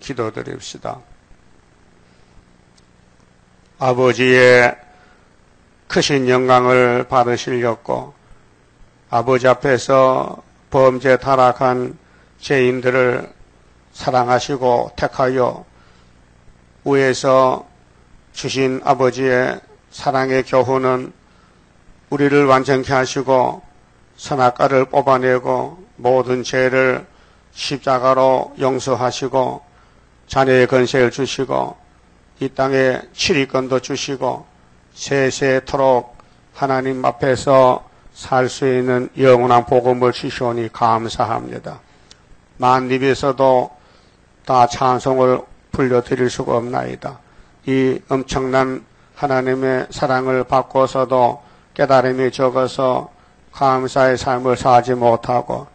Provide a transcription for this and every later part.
기도드립시다. 아버지의 크신 영광을 받으시려고 아버지 앞에서 범죄 타락한 죄인들을 사랑하시고 택하여 위에서 주신 아버지의 사랑의 교훈은 우리를 완전케 하시고 선악과를 뽑아내고 모든 죄를 십자가로 용서하시고 자녀의 건세를 주시고 이 땅에 치리권도 주시고 세세토록 하나님 앞에서 살 수 있는 영원한 복음을 주시오니 감사합니다. 만입에서도 다 찬송을 불러드릴 수가 없나이다. 이 엄청난 하나님의 사랑을 받고서도 깨달음이 적어서 감사의 삶을 살지 못하고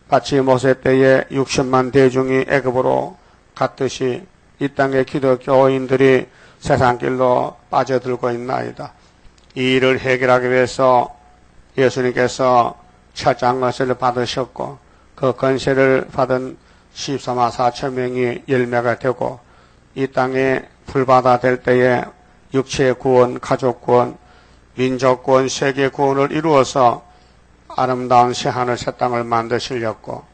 마치 모세 때에 60만 대중이 애굽으로 갔듯이 이 땅의 기독교인들이 세상길로 빠져들고 있나이다. 이 일을 해결하기 위해서 예수님께서 철장것을 받으셨고 그 건세를 받은 14만 4천 명이 열매가 되고 이 땅에 불바다 될 때에 육체의 구원, 가족 구원, 민족 구원, 세계 구원을 이루어서 아름다운 새하늘 새 땅을 만드시려고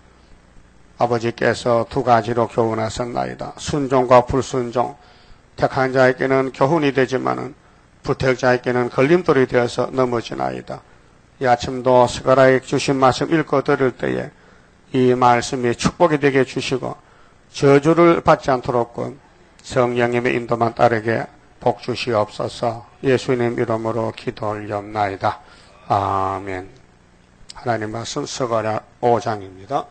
아버지께서 두 가지로 교훈하셨나이다. 순종과 불순종. 택한 자에게는 교훈이 되지만은 불택자에게는 걸림돌이 되어서 넘어지나이다. 이 아침도 스가랴에 주신 말씀 읽고 들을 때에 이 말씀이 축복이 되게 주시고 저주를 받지 않도록 성령님의 인도만 따르게 복 주시옵소서. 예수님 이름으로 기도 올렸나이다. 아멘. 하나님 말씀 스가랴 5장입니다.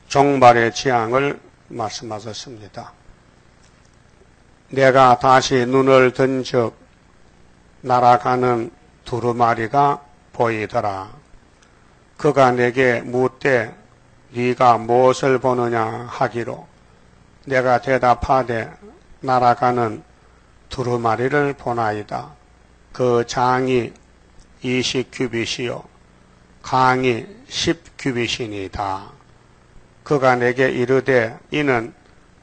종말의 재앙을 말씀하셨습니다. 내가 다시 눈을 든 즉 날아가는 두루마리가 보이더라. 그가 내게 묻되 네가 무엇을 보느냐 하기로 내가 대답하되 날아가는 두루마리를 보나이다. 그 장이 20규빗이요 강이 10규빗이니이다. 그가 내게 이르되 이는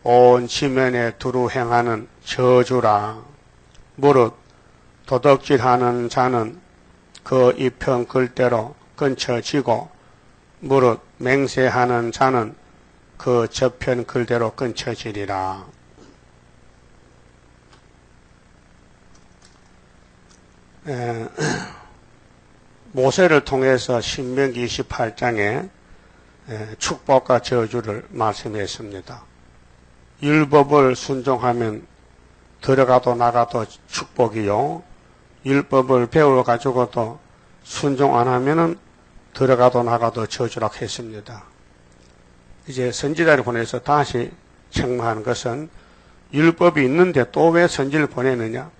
온 지면에 두루 행하는 저주라. 무릇 도덕질하는 자는 그 이편 글대로 끊쳐지고 무릇 맹세하는 자는 그 저편 글대로 끊쳐지리라. 모세를 통해서 신명기 28장에 축복과 저주를 말씀했습니다. 율법을 순종하면 들어가도 나가도 축복이요. 율법을 배워가지고도 순종 안 하면은 들어가도 나가도 저주라고 했습니다. 이제 선지자를 보내서 다시 책망하는 것은 율법이 있는데 또 왜 선지를 보내느냐.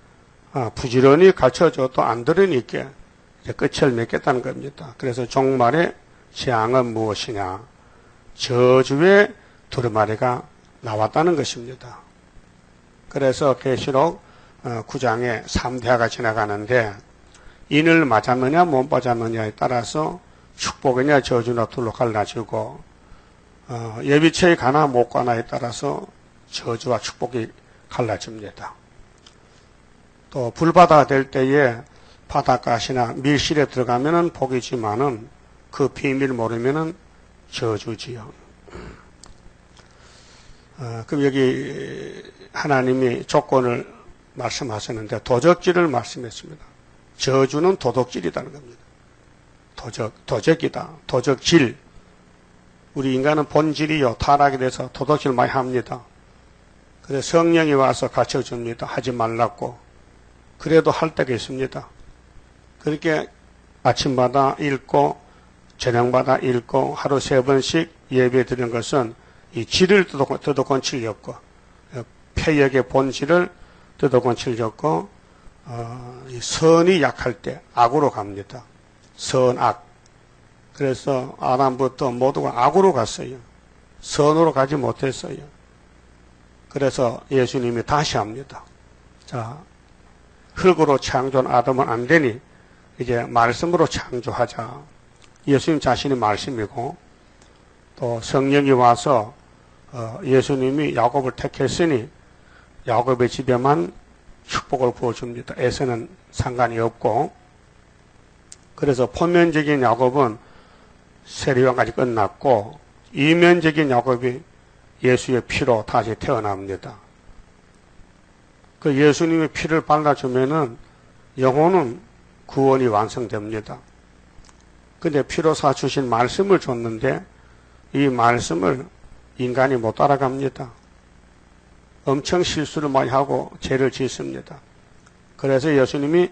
부지런히 가르쳐줘도 안 들으니까 이제 끝을 맺겠다는 겁니다. 그래서 종말의 재앙은 무엇이냐. 저주의 두루마리가 나왔다는 것입니다. 그래서 계시록 9장에 3대하가 지나가는데 인을 맞았느냐 못 맞았느냐에 따라서 축복이냐 저주나 둘로 갈라지고 예비처에 가나 못 가나에 따라서 저주와 축복이 갈라집니다. 또 불바다 될 때에 바닷가시나 밀실에 들어가면은 복이지만은 그 비밀 모르면은 저주지요. 그럼 여기 하나님이 조건을 말씀하셨는데 도적질을 말씀했습니다. 저주는 도덕질이라는 겁니다. 도적이다. 도적질. 우리 인간은 본질이요. 타락에 대해서 도덕질 많이 합니다. 그래서 성령이 와서 가르쳐줍니다. 하지 말라고. 그래도 할 때가 있습니다. 그렇게 아침마다 읽고 저녁마다 읽고 하루 3번씩 예배 드리는 것은 이 질을 뜯어건 칠렸고 폐역의 본질을 뜯어건 칠렸고 이 선이 약할 때 악으로 갑니다. 선악. 그래서 아담부터 모두가 악으로 갔어요. 선으로 가지 못했어요. 그래서 예수님이 다시 합니다. 자, 흙으로 창조한 아담은 안 되니 이제 말씀으로 창조하자. 예수님 자신이 말씀이고 또 성령이 와서 예수님이 야곱을 택했으니 야곱의 집에만 축복을 부어줍니다. 에서는 상관이 없고 그래서 표면적인 야곱은 세례요한까지 끝났고 이면적인 야곱이 예수의 피로 다시 태어납니다. 그 예수님의 피를 발라주면은 영혼은 구원이 완성됩니다. 근데 피로 사주신 말씀을 줬는데 이 말씀을 인간이 못 따라갑니다. 엄청 실수를 많이 하고 죄를 짓습니다. 그래서 예수님이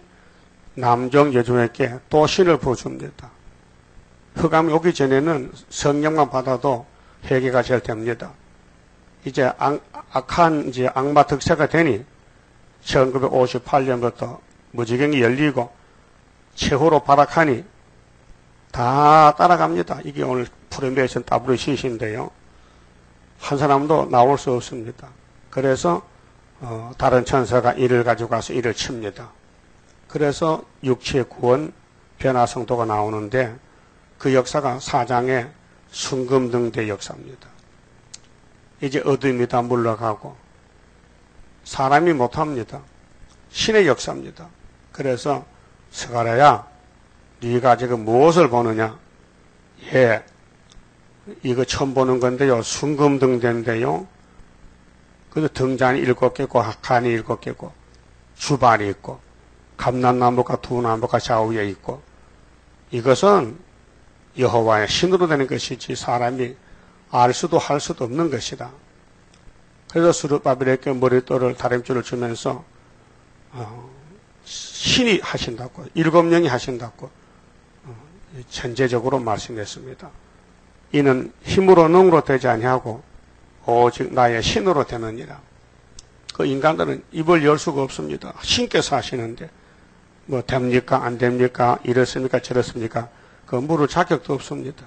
남종 여종에게 또 신을 부어줍니다. 흑암이 오기 전에는 성령만 받아도 회개가 잘 됩니다. 이제 악한 이제 악마 득세가 되니 1958년부터 무지경이 열리고 최후로 발악하니 다 따라갑니다. 이게 오늘 프레메이션 WCC인데요. 한 사람도 나올 수 없습니다. 그래서 다른 천사가 이를 가지고 가서 이를 칩니다. 그래서 육체의 구원, 변화성도가 나오는데 그 역사가 4장의 순금등대 역사입니다. 이제 어둠이 다 물러가고 사람이 못합니다. 신의 역사입니다. 그래서 스가랴야 네가 지금 무엇을 보느냐? 예, 이거 처음 보는 건데요. 순금등대인데요. 그래서 등잔이 7개 있고 간이 7개 있고 주발이 있고 감람나무가 2나무가 좌우에 있고 이것은 여호와의 신으로 되는 것이지 사람이 알 수도 할 수도 없는 것이다. 그래서 스룹바벨에게 머릿돌을 다림줄을 주면서 신이 하신다고 7명이 하신다고 전제적으로 말씀했습니다. 이는 힘으로 능으로 되지 아니하고 오직 나의 신으로 되느니라. 그 인간들은 입을 열 수가 없습니다. 신께서 하시는데 뭐 됩니까 안 됩니까 이렇습니까 저렇습니까 그 물을 자격도 없습니다.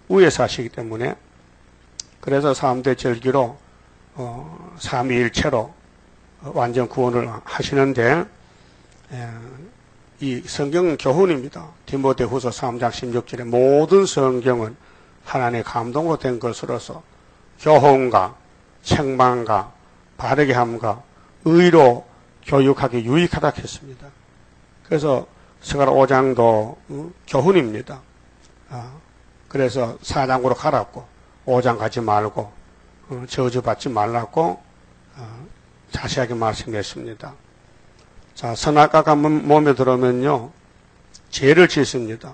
위에서 하시기 때문에 그래서 3대 절기로 삼위일체로 완전 구원을 하시는데 이 성경은 교훈입니다. 디모데후서 3장 16절에 모든 성경은 하나님의 감동으로 된 것으로서 교훈과 책망과 바르게 함과 의로 교육하기 유익하다 했습니다. 그래서 스가랴 5장도 교훈입니다. 그래서 4장으로 갈았고 5장 가지 말고 저주받지 말라고 자세하게 말씀했습니다. 자, 선악과가 몸에 들어오면요 죄를 짓습니다.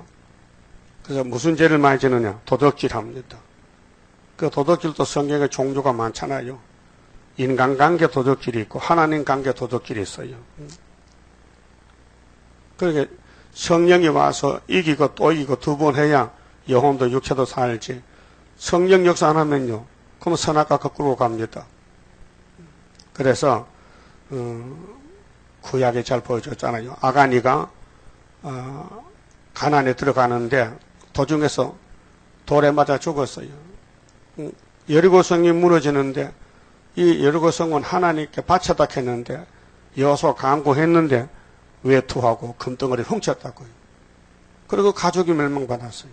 그래서 무슨 죄를 많이 지느냐? 도둑질합니다. 그 도둑질도 성경에 종류가 많잖아요. 인간관계 도둑질이 있고 하나님 관계 도둑질이 있어요. 그렇게 성령이 와서 이기고 또 이기고 2번 해야 영혼도 육체도 살지. 성령 역사 안 하면요. 그러면 선악과 거꾸로 갑니다. 그래서 구약에 잘 보여줬잖아요. 아가니가 가나안에 들어가는데 도중에서 돌에 맞아 죽었어요. 여리고성이 무너지는데 이 여리고성은 하나님께 바쳤다 했는데 여호수아 강구했는데 외투하고 금덩어리를 훔쳤다고요. 그리고 가족이 멸망받았어요.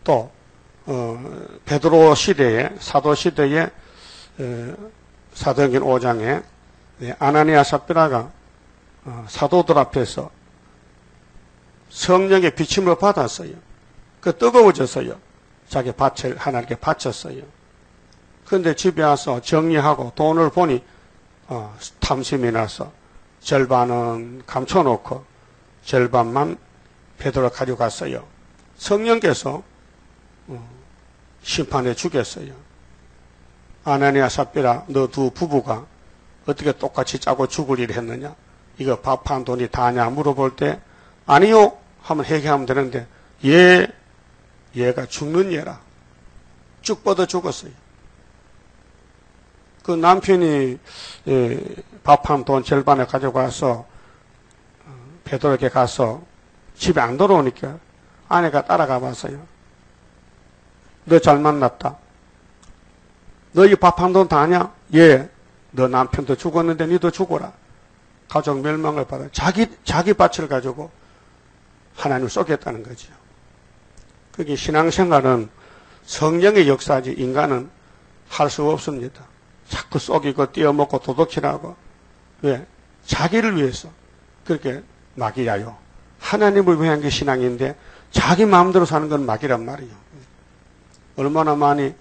또 베드로 시대에 사도 시대에 사도행전 5장에 아나니아 삽비라가 사도들 앞에서 성령의 비침을 받았어요. 그 뜨거워졌어요. 자기 밭을 하나님께 바쳤어요. 그런데 집에 와서 정리하고 돈을 보니 탐심이 나서 절반은 감춰놓고 절반만 베드로가 가져갔어요. 성령께서 심판해 주겠어요. 아나니아 삽비라 너 두 부부가 어떻게 똑같이 짜고 죽을 일을 했느냐? 이거 밥한 돈이 다냐? 물어볼 때 아니요 하면 회개하면 되는데 얘가 죽는 얘라. 쭉 뻗어 죽었어요. 그 남편이 밥한 돈 절반에 가져가서 베드로에게 가서 집에 안 돌아오니까 아내가 따라가 봤어요. 너 잘 만났다. 너 이 밥 한 돈 다냐? 예. 너 남편도 죽었는데 니도 죽어라. 가족 멸망을 받아 자기 밭을 가지고 하나님을 쏘겠다는 거죠. 그게 신앙생활은 성령의 역사지 인간은 할 수 없습니다. 자꾸 쏘기고 띄어먹고 도둑질하고 왜? 자기를 위해서 그렇게 막이야요. 하나님을 위한 게 신앙인데 자기 마음대로 사는 건 막이란 말이에요. 얼마나 많이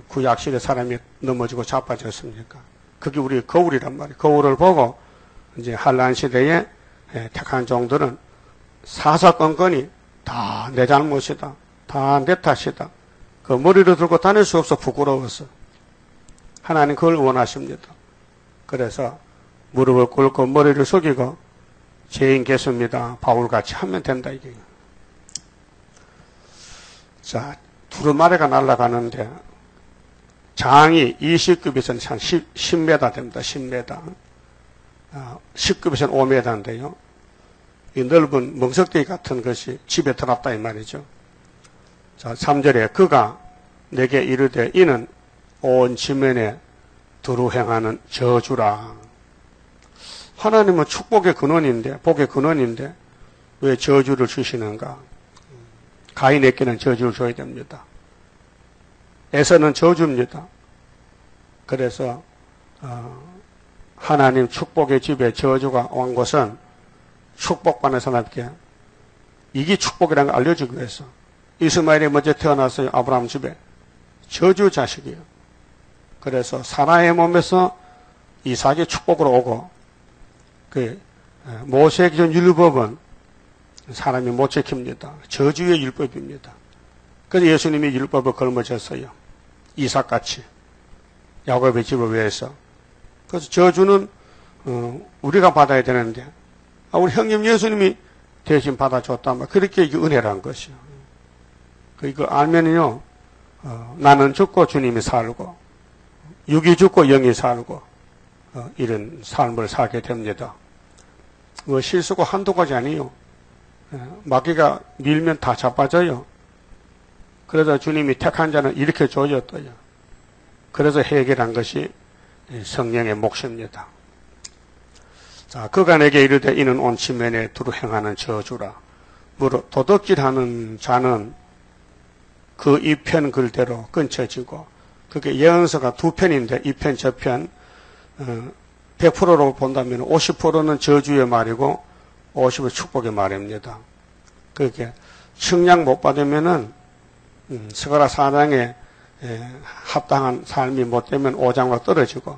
구약시대 사람이 넘어지고 자빠졌습니까? 그게 우리 거울이란 말이에요. 거울을 보고 이제 한란 시대에 택한 종들은 사사건건이 다 내 잘못이다. 다 내 탓이다. 그 머리를 들고 다닐 수 없어 부끄러워서. 하나님 그걸 원하십니다. 그래서 무릎을 꿇고 머리를 숙이고 죄인 개수입니다. 바울같이 하면 된다 이게. 자, 두루마리가 날아가는데 장이 20급에서는 한 10m 됩니다. 10m. 10급에서는 5m인데요. 이 넓은 멍석대기 같은 것이 집에 들어왔다 이 말이죠. 자, 3절에 그가 내게 이르되 이는 온 지면에 두루 행하는 저주라. 하나님은 축복의 근원인데 복의 근원인데 왜 저주를 주시는가? 가인에게는 저주를 줘야 됩니다. 에서는 저주입니다. 그래서 하나님 축복의 집에 저주가 온 것은 축복받는 사람에게 이게 축복이라는 걸 알려주기 위해서. 이스마엘이 먼저 태어났어요. 아브라함 집에. 저주 자식이에요. 그래서 사라의 몸에서 이삭의 축복으로 오고 모세의 기존 율법은 사람이 못 지킵니다. 저주의 율법입니다. 그래서 예수님이 율법을 걸머졌어요. 이삭같이 야곱의 집을 위해서. 그래서 저주는 우리가 받아야 되는데 우리 형님 예수님이 대신 받아줬단 말. 그렇게 이게 은혜란 것이요. 이거 알면요, 나는 죽고 주님이 살고 육이 죽고 영이 살고 이런 삶을 살게 됩니다. 실수가 한두 가지 아니에요. 마귀가 밀면 다 자빠져요. 그래서 주님이 택한 자는 이렇게 조졌어요. 그래서 해결한 것이 성령의 몫입니다. 자, 그가 내게 이르되 이는 온 지면에 두루 행하는 저주라. 무릇 도둑질하는 자는 그 이 편 글대로 끊쳐지고 그게 예언서가 두 편인데 이 편 저 편 100%로 본다면 50%는 저주의 말이고 50%는 축복의 말입니다. 그게 측량 못 받으면은 스가랴 4장에 합당한 삶이 못 되면 5장으로 떨어지고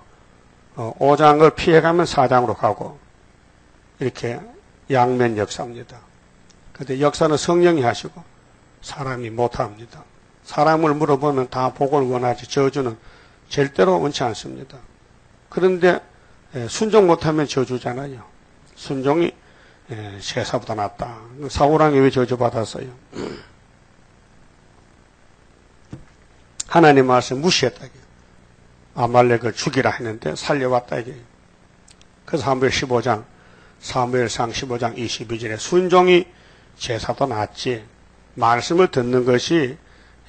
5장을 피해가면 4장으로 가고 이렇게 양면 역사입니다. 그런데 역사는 성령이 하시고 사람이 못합니다. 사람을 물어보면 다 복을 원하지 저주는 절대로 원치 않습니다. 그런데 순종 못하면 저주잖아요. 순종이 제사보다 낫다. 사울왕이 왜 저주받았어요? 하나님 말씀 무시했다. 아말렉을 죽이라 했는데 살려왔다. 이게. 그래서 사무엘 15장, 사무엘상 15장 22절에 순종이 제사보다 낫지. 말씀을 듣는 것이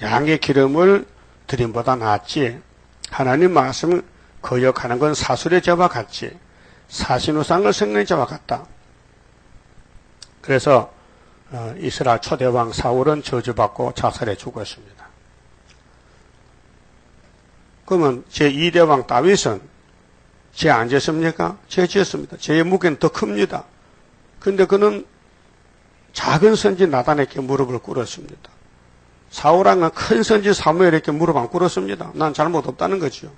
양의 기름을 드림보다 낫지. 하나님 말씀을 거역하는 건 사술의 죄와 같지. 사신우상을 섬기는 죄와 같다. 그래서 이스라엘 초대왕 사울은 저주받고 자살해 죽었습니다. 그러면 제2대왕 다윗은 죄 안 지었습니까? 죄 지었습니다. 죄의 무게는 더 큽니다. 그런데 그는 작은 선지 나단에게 무릎을 꿇었습니다. 사울왕은 큰 선지 사무엘에게 무릎 안 꿇었습니다. 난 잘못 없다는 거죠.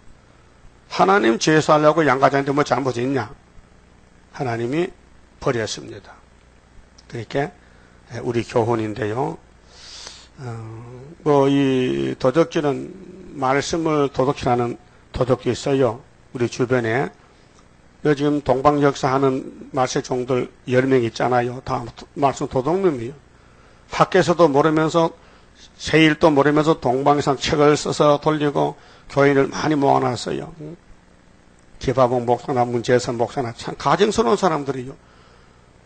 하나님 제사하려고 양가자한테 뭐 잘못이 있냐? 하나님이 버렸습니다. 그렇게 우리 교훈인데요. 이 도덕질은 말씀을 도덕질하는 도덕이 있어요. 우리 주변에. 요즘 동방역사하는 말세종들 10명 있잖아요. 다 말씀 도둑놈이에요. 학교에서도 모르면서 세일도 모르면서 동방에서 책을 써서 돌리고 교인을 많이 모아놨어요. 기바봉 목사나 문재선 목사나 참 가증스러운 사람들이요.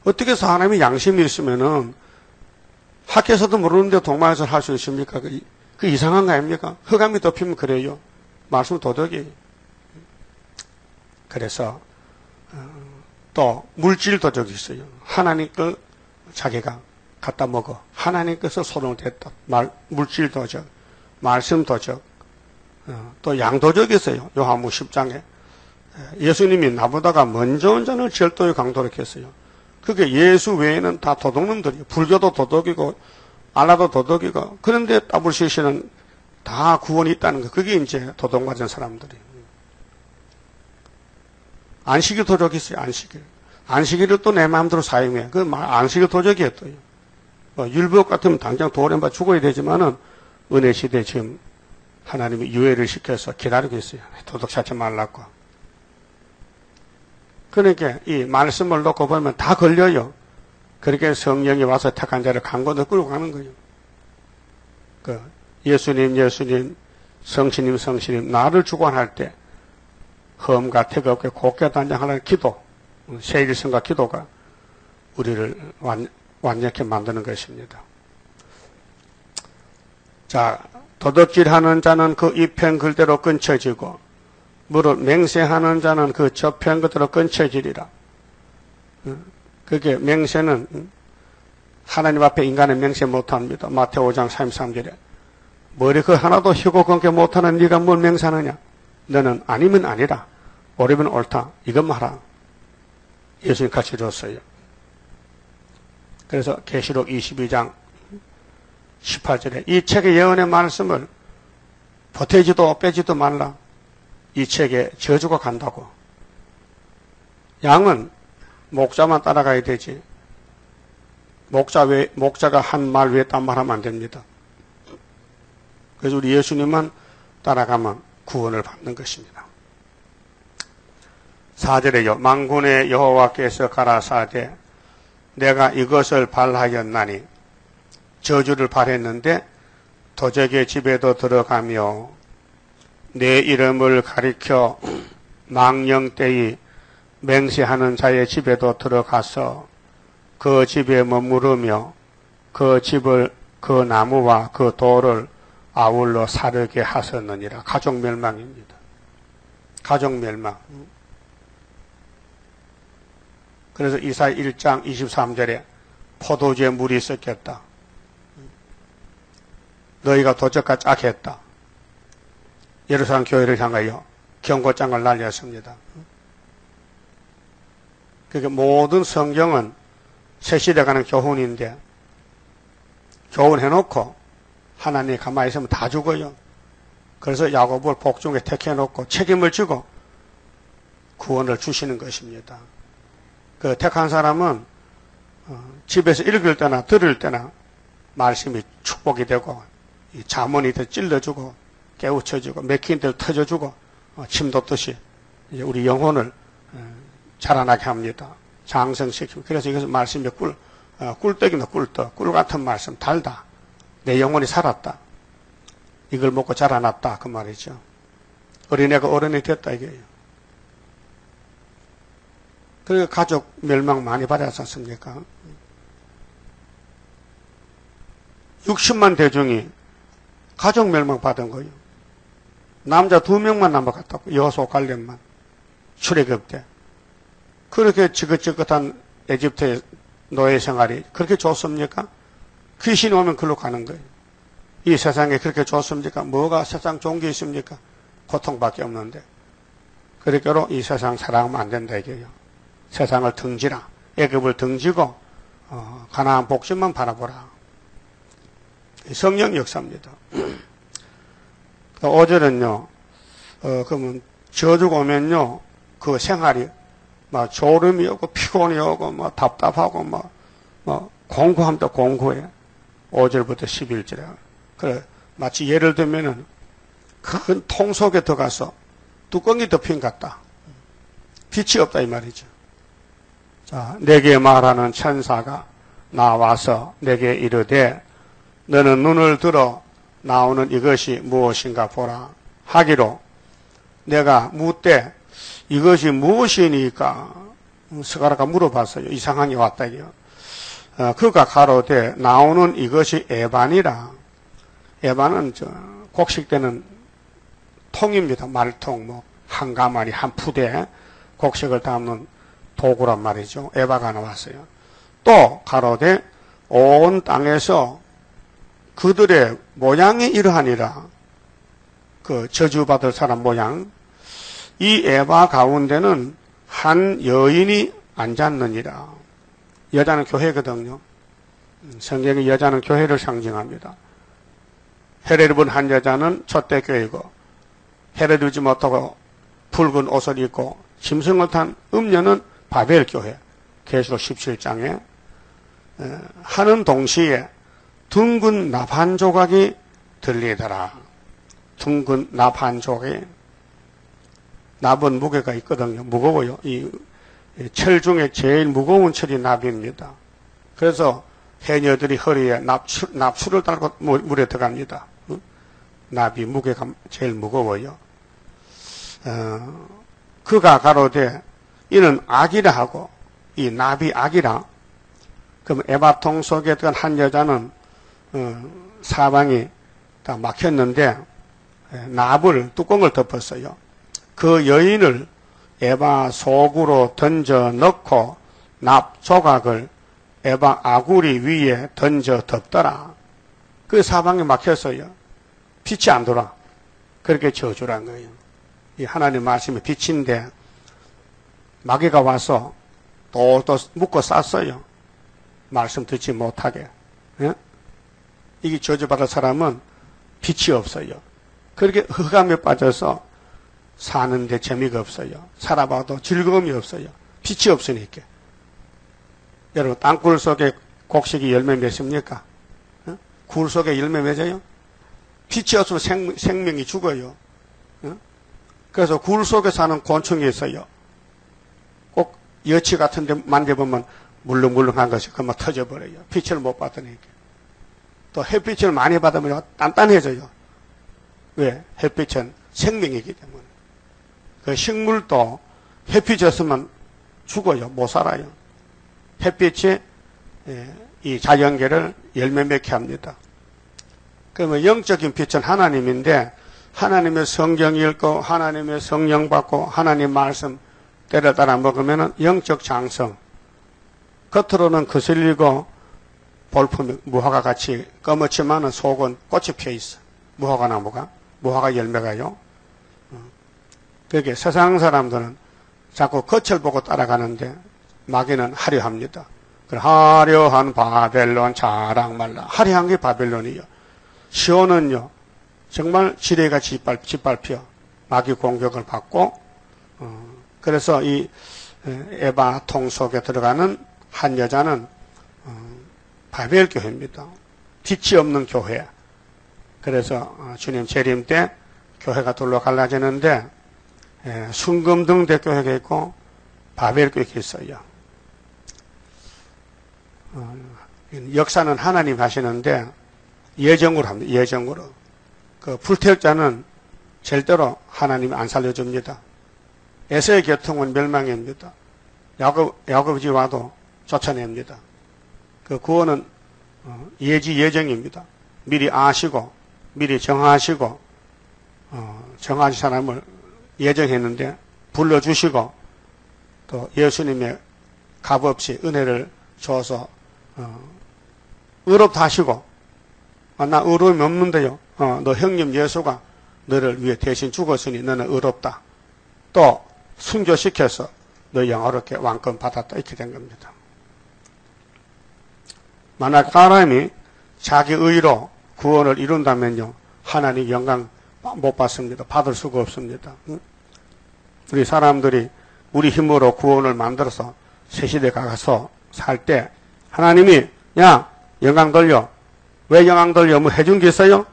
어떻게 사람이 양심이 있으면은 학교에서도 모르는데 동방에서 할 수 있습니까? 그 이상한 거 아닙니까? 흑암이 덮이면 그래요. 말씀 도덕이. 그래서 또 물질 도적이 있어요. 하나님 걸 자기가 갖다 먹어. 하나님께서 손을 댔다. 물질 도적, 말씀 도적, 또 양도적이 있어요. 요한복음 10장에 예수님이 나보다가 먼저 온 자는 절도의 강도를 했어요. 그게 예수 외에는 다 도둑놈들이에요. 불교도 도둑이고 알라도 도둑이고, 그런데 WCC는 다 구원이 있다는 거. 그게 이제 도둑맞은 사람들이에요. 안식일 도적이 있어요. 안식일을 또 내 마음대로 사용해. 그 안식일 도적이에요. 또요. 율법 같으면 당장 도련바 죽어야 되지만은 은혜 시대 지금 하나님이 유예를 시켜서 기다리고 있어요. 도둑 찾지 말라고. 그러니까 이 말씀을 놓고 보면 다 걸려요. 그렇게 성령이 와서 택한 자를 강권으로 끌고 가는 거예요. 예수님, 성신님, 나를 주관할 때 험과 태가 없게 곱게 단장하는 기도, 세일성과 기도가 우리를 완벽히 만드는 것입니다. 자, 도덕질하는 자는 그 입행 그대로 끊쳐지고, 무릇 맹세하는 자는 그 접행 그대로 끊쳐지리라. 그게 맹세는 하나님 앞에 인간은 맹세 못합니다. 마태오 5장 33절에 머리 그 하나도 휘고 끊게 못하는 네가 뭘 맹세하느냐. 너는 아니면 아니라 옳으면 옳다. 이것만 하라. 예수님 가르쳐줬어요. 그래서 계시록 22장 18절에 이 책의 예언의 말씀을 보태지도 빼지도 말라. 이 책에 저주가 간다고. 양은 목자만 따라가야 되지. 목자가 한 말 외에 딴 말 하면 안 됩니다. 그래서 우리 예수님만 따라가면 구원을 받는 것입니다. 4절에요. 만군의 여호와께서 가라사대 내가 이것을 발하였나니 저주를 발했는데 도적의 집에도 들어가며 내 이름을 가리켜 망령되이 맹세하는 자의 집에도 들어가서 그 집에 머무르며 그 집을 그 나무와 그 돌을 아울러 사르게 하셨느니라. 가족 멸망입니다. 가족 멸망. 그래서 이사야 1장 23절에 포도주에 물이 섞였다. 너희가 도적과 짝했다. 예루살렘 교회를 향하여 경고장을 날렸습니다. 그러니까 모든 성경은 새시대 가는 교훈인데 교훈해놓고 하나님이 가만히 있으면 다 죽어요. 그래서 야곱을 복중에 택해놓고 책임을 지고 구원을 주시는 것입니다. 그 택한 사람은 집에서 읽을 때나 들을 때나 말씀이 축복이 되고 자문이 더 찔러주고 깨우쳐주고 맥힌 데를 터져주고 침 돋듯이 이제 우리 영혼을 자라나게 합니다. 장성시키고. 그래서 이것은 말씀이 꿀떡이나 꿀떡, 꿀 같은 말씀, 달다. 내 영혼이 살았다. 이걸 먹고 자라났다. 그 말이죠. 어린애가 어른이 됐다 이게요. 그리고 가족 멸망 많이 받았지 않습니까? 60만 대중이 가족 멸망 받은 거예요. 남자 2명만 남아갔다고. 여호수아 갈렙만. 출애굽 때. 그렇게 지긋지긋한 에집트의 노예 생활이 그렇게 좋습니까? 귀신이 오면 글로 가는 거예요. 이 세상에 그렇게 좋습니까? 뭐가 세상 좋은 게 있습니까? 고통밖에 없는데. 그러므로 이 세상 사랑하면 안 된다 이게요. 세상을 등지라. 애굽을 등지고 가나안 복심만 바라보라. 성령 역사입니다. 5절은요. 그러면 저주가 오면요. 그 생활이 막 졸음이 오고 피곤이 오고 막 답답하고 막 공고함도 공고해. 5절부터 11절에. 그래 마치 예를 들면은 큰 통 속에 들어가서 뚜껑이 덮인 것 같다. 빛이 없다 이 말이죠. 자, 내게 말하는 천사가 나와서 내게 이르되 너는 눈을 들어 나오는 이것이 무엇인가 보라 하기로 내가 묻되 이것이 무엇이니까 스가랴가 물어봤어요. 이상한 게 왔다 이게요. 그가 가로되 나오는 이것이 에반이라. 에반은 곡식되는 통입니다. 말통 한 가마리 한 푸대 곡식을 담는 도구란 말이죠. 에바가 나왔어요. 또 가로되 온 땅에서 그들의 모양이 이러하니라. 그 저주받을 사람 모양. 이 에바 가운데는 한 여인이 앉았느니라. 여자는 교회거든요. 성경의 여자는 교회를 상징합니다. 해를 입은 한 여자는 촛대교회이고, 해를 입지 못하고 붉은 옷을 입고 짐승을 탄 음녀는 바벨교회. 계시록 17장에 하는 동시에 둥근 납 한 조각이 들리더라. 둥근 납 한 조각이. 납은 무게가 있거든요. 무거워요. 이 철 중에 제일 무거운 철이 납입니다. 그래서 해녀들이 허리에 납수를 달고 물에 들어갑니다. 납이 무게가 제일 무거워요. 그가 가로되 이는 악이라 하고, 이 납이 악이라. 그럼 에바통 속에 들어간 한 여자는 사방이 다 막혔는데 납을 뚜껑을 덮었어요. 그 여인을 에바 속으로 던져 넣고 납 조각을 에바 아구리 위에 던져 덮더라. 그 사방이 막혔어요. 빛이 안 돌아. 그렇게 저주란 거예요. 이 하나님 말씀이 빛인데 마귀가 와서 또 묶어 쌌어요. 말씀 듣지 못하게. 예? 이게 저주받은 사람은 빛이 없어요. 그렇게 흑암에 빠져서 사는데 재미가 없어요. 살아봐도 즐거움이 없어요. 빛이 없으니까. 여러분, 땅굴 속에 곡식이 열매 맺습니까? 어? 굴 속에 열매 맺어요? 빛이 없으면 생명이 죽어요. 어? 그래서 굴 속에 사는 곤충이 있어요. 꼭 여치 같은 데 만져보면 물렁물렁한 것이 그만 터져버려요. 빛을 못 받으니까. 또 햇빛을 많이 받으면 단단해져요. 왜? 햇빛은 생명이기 때문에. 그 식물도 햇빛이 없으면 죽어요. 못 살아요. 햇빛이 이 자연계를 열매 맺게 합니다. 그러면 영적인 빛은 하나님인데, 하나님의 성경 읽고 하나님의 성령 받고 하나님 말씀 때려 따라 먹으면 영적 장성. 겉으로는 거슬리고 볼품이 무화과 같이 검었지만은 속은 꽃이 펴 있어. 무화과 나무가, 무화과 열매가요. 그게 세상 사람들은 자꾸 겉을 보고 따라가는데 마귀는 화려합니다. 화려한 바벨론 자랑 말라. 화려한 게 바벨론이요. 시온은요 정말 지뢰가 짓밟혀 마귀 공격을 받고, 그래서 이 에바 통 속에 들어가는 한 여자는 바벨 교회입니다. 빛이 없는 교회. 그래서 주님 재림 때 교회가 둘로 갈라지는데 순금등 대교회가 있고 바벨 교회가 있어요. 역사는 하나님 하시는데 예정으로 합니다. 예정으로. 그 불태울 자는 절대로 하나님이 안 살려줍니다. 에서의 교통은 멸망입니다. 야곱이 와도 쫓아냅니다. 그 구원은 예정입니다. 미리 아시고 미리 정하시고 정하신 사람을 예정했는데 불러주시고 또 예수님의 값없이 은혜를 줘서 의롭다 하시고, 나 의로움이 없는데요. 너 형님 예수가 너를 위해 대신 죽었으니 너는 의롭다. 또 순교시켜서 너 영화롭게 왕권 받았다. 이렇게 된 겁니다. 만약 사람이 자기 의로 구원을 이룬다면요, 하나님 영광 못 받습니다. 받을 수가 없습니다. 우리 사람들이 우리 힘으로 구원을 만들어서 새 시대 가서 살 때 하나님이 야 영광 돌려. 왜 영광 돌려? 뭐 해준 게 있어요?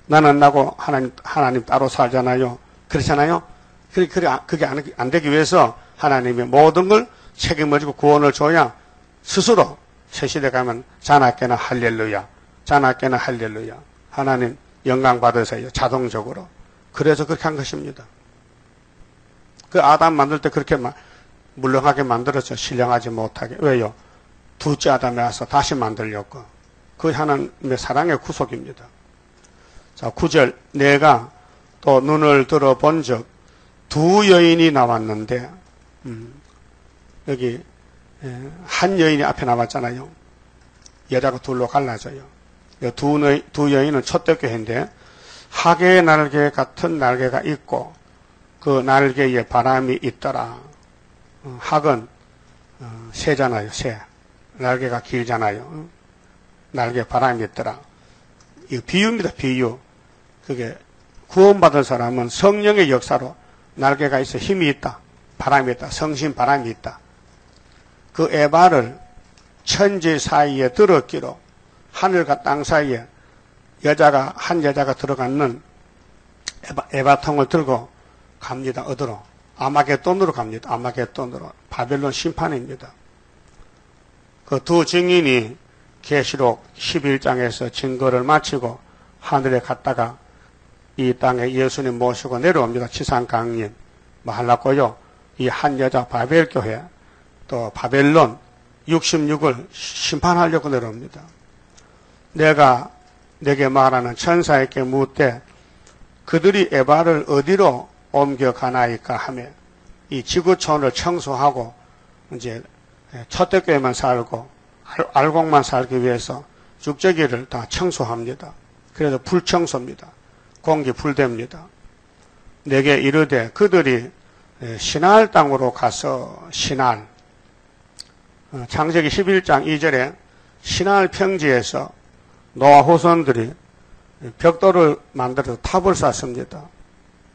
나는 나고 하나님 따로 살잖아요. 그렇잖아요. 그게 안 되기 위해서 하나님이 모든 걸 책임을 지고 구원을 줘야 스스로 새 시대 가면 자나깨나 할렐루야. 자나깨나 할렐루야. 하나님 영광 받으세요. 자동적으로. 그래서 그렇게 한 것입니다. 그 아담 만들 때 그렇게 물렁하게 만들었죠. 신령하지 못하게. 왜요? 둘째 아담에 와서 다시 만들려고. 그 하나님의 사랑의 구속입니다. 자, 9절. 내가 또 눈을 들어본 적 두 여인이 나왔는데, 여기 한 여인이 앞에 나왔잖아요. 여자가 둘로 갈라져요. 두 여인은 초대교회인데 하계의 날개 같은 날개가 있고 그 날개에 바람이 있더라. 학은 새잖아요. 새. 날개가 길잖아요. 날개에 바람이 있더라. 이거 비유입니다. 비유. 그게 구원받은 사람은 성령의 역사로 날개가 있어 힘이 있다. 바람이 있다. 성신 바람이 있다. 그 에바를 천지 사이에 들었기로 하늘과 땅 사이에 한 여자가 들어가는 에바통을 들고 갑니다. 어디로? 아마겟돈으로 갑니다. 아마겟돈으로. 바벨론 심판입니다. 그 두 증인이 계시록 11장에서 증거를 마치고 하늘에 갔다가 이 땅에 예수님 모시고 내려옵니다. 지상 강림. 뭐 하려고요? 이 한 여자 바벨교회 또 바벨론 66을 심판하려고 내려옵니다. 내가 내게 말하는 천사에게 묻되 그들이 에바를 어디로 옮겨가나이까 하며 이 지구촌을 청소하고 이제 초대교회만 살고 알곡만 살기 위해서 죽저기를 다 청소합니다. 그래서 불청소입니다. 공기 불됩니다. 내게 이르되 그들이 시날 땅으로 가서 시날 창세기 11장 2절에 시날 평지에서 노아 후손들이 벽돌을 만들어서 탑을 쌓습니다.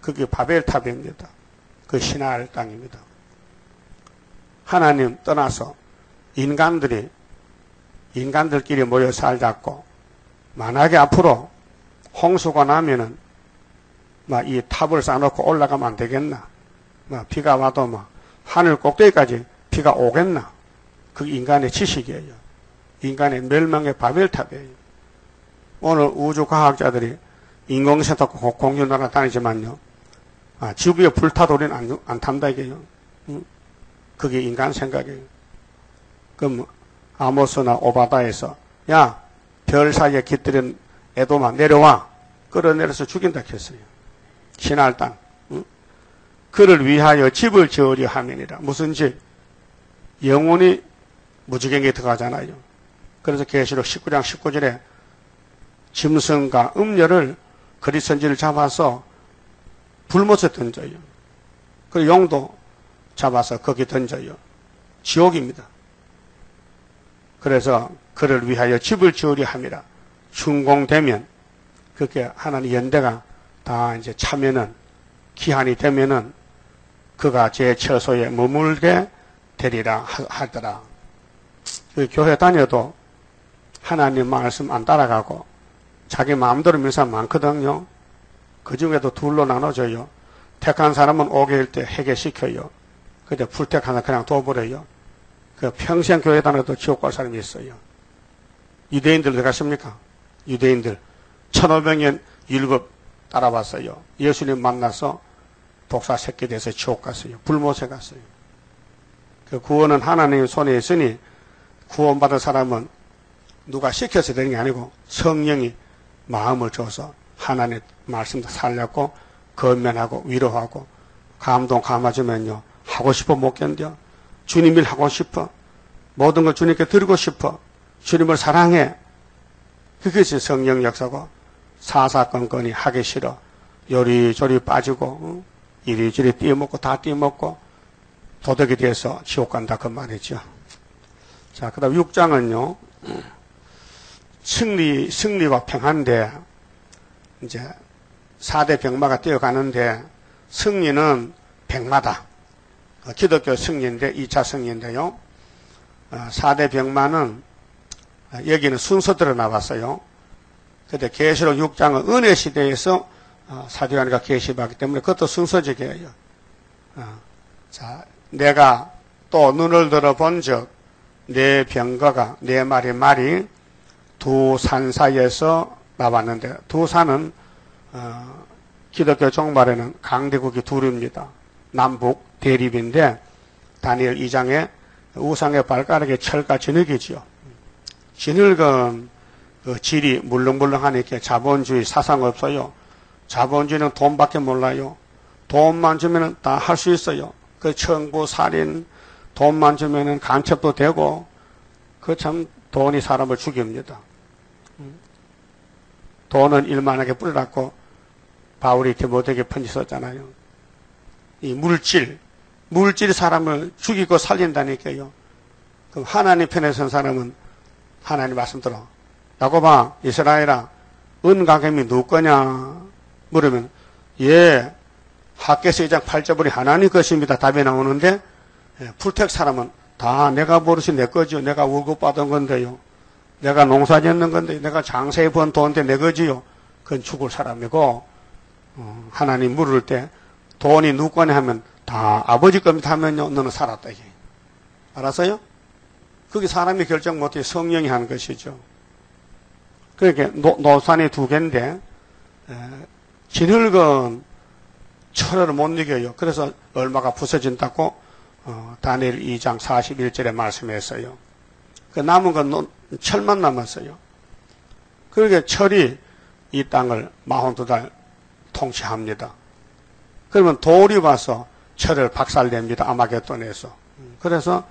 그게 바벨탑입니다. 그 시날 땅입니다. 하나님 떠나서 인간들끼리 모여 살자고 만약에 앞으로 홍수가 나면은 막 이 탑을 쌓아놓고 올라가면 안 되겠나? 막 비가 와도 막 하늘 꼭대기까지 비가 오겠나? 그 인간의 지식이에요. 인간의 멸망의 바벨탑이에요. 오늘 우주과학자들이 인공위성 공유 날아다니지만요. 지구에 불타도 우리는 안 탄다 이게요. 그게 인간 생각이에요. 그럼 아모스나 오바다에서 야, 별 사이에 깃들인 에도마 내려와. 끌어내려서 죽인다 했어요. 신할 땅. 그를 위하여 집을 지으려 함이니라. 무슨 집? 영혼이 무지개에 들어가잖아요. 그래서 계시록 19장 19절에 짐승과 음녀를 그리스도인지를 잡아서 불못에 던져요. 그리고 용도 잡아서 거기 던져요. 지옥입니다. 그래서 그를 위하여 집을 지으려 함이라. 준공되면 그렇게 하나님 연대가 다 이제 차면은 기한이 되면은 그가 제 처소에 머물게 되리라 하더라. 그 교회 다녀도 하나님 말씀 안 따라가고 자기 마음대로 믿는 사람 많거든요. 그 중에도 둘로 나눠져요. 택한 사람은 5개일 때 해계시켜요. 근데 불택한 사람 그냥 둬버려요. 그 평생 교회 다녀도 지옥 갈 사람이 있어요. 유대인들 들어가십니까? 유대인들 1500년 율법 따라왔어요. 예수님 만나서 독사 새끼 돼서 지옥 갔어요. 불못에 갔어요. 그 구원은 하나님의 손에 있으니 구원받은 사람은 누가 시켜서 되는 게 아니고 성령이 마음을 줘서 하나님의 말씀도 살렸고 건면하고 위로하고 감동 감아주면요. 하고 싶어 못 견뎌. 주님 일 하고 싶어. 모든 걸 주님께 드리고 싶어. 주님을 사랑해. 그것이 성령 역사고 사사건건이 하기 싫어. 요리조리 빠지고 이리저리 띄어먹고 다 띄어먹고 도덕이 돼서 지옥 간다 그 말이죠. 자, 그 다음 6장은요. 승리와 평안대 이제 4대 병마가 뛰어가는데 승리는 병마다. 기독교 승리인데 2차 승리인데요. 4대 병마는 여기는 순서대로 나왔어요. 근데 계시록 6장은 은혜 시대에서 사도요한이가 계시받기 때문에 그것도 순서적이에요. 자, 내가 또 눈을 들어본 적 내 병거가 네 마리 말이 두 산 사이에서 나왔는데 두 산은 기독교 종말에는 강대국이 둘입니다. 남북 대립인데 다니엘 2장에 우상의 발가락에 철과 진흙이지요. 진흙은 그 질이 물렁물렁하니까 자본주의 사상 없어요. 자본주의는 돈밖에 몰라요. 돈만 주면 다 할 수 있어요. 그 청부, 살인, 돈만 주면은 간첩도 되고, 그 참 돈이 사람을 죽입니다. 돈은 일만하게 뿌려놨고, 바울이 디모데에게 편지 썼잖아요. 이 물질이 사람을 죽이고 살린다니까요. 그럼 하나님 편에 선 사람은 하나님 말씀 들어. 야곱아, 이스라엘아, 은가gem이 누구 거냐? 물으면, 예, 학개서 2장 8절이 하나님 것입니다. 답이 나오는데, 풀택 사람은 다 내가 버릇이 내 거지요. 내가 월급 받은 건데요. 내가 농사 짓는 건데, 내가 장세에 번 돈인데 내 거지요. 그건 죽을 사람이고, 하나님 물을 때, 돈이 누구 거냐 하면, 다 아버지 겁니다 하면요, 너는 살았다, 이게. 알았어요? 그게 사람이 결정 못해 성령이 하는 것이죠. 그러니까 노산이 두 개인데 진흙은 철을 못 이겨요. 그래서 얼마가 부서진다고 다니엘 2장 41절에 말씀했어요. 그 남은 건 철만 남았어요. 그러니까 철이 이 땅을 42달 통치합니다. 그러면 돌이 와서 철을 박살냅니다. 아마겟돈에서. 그래서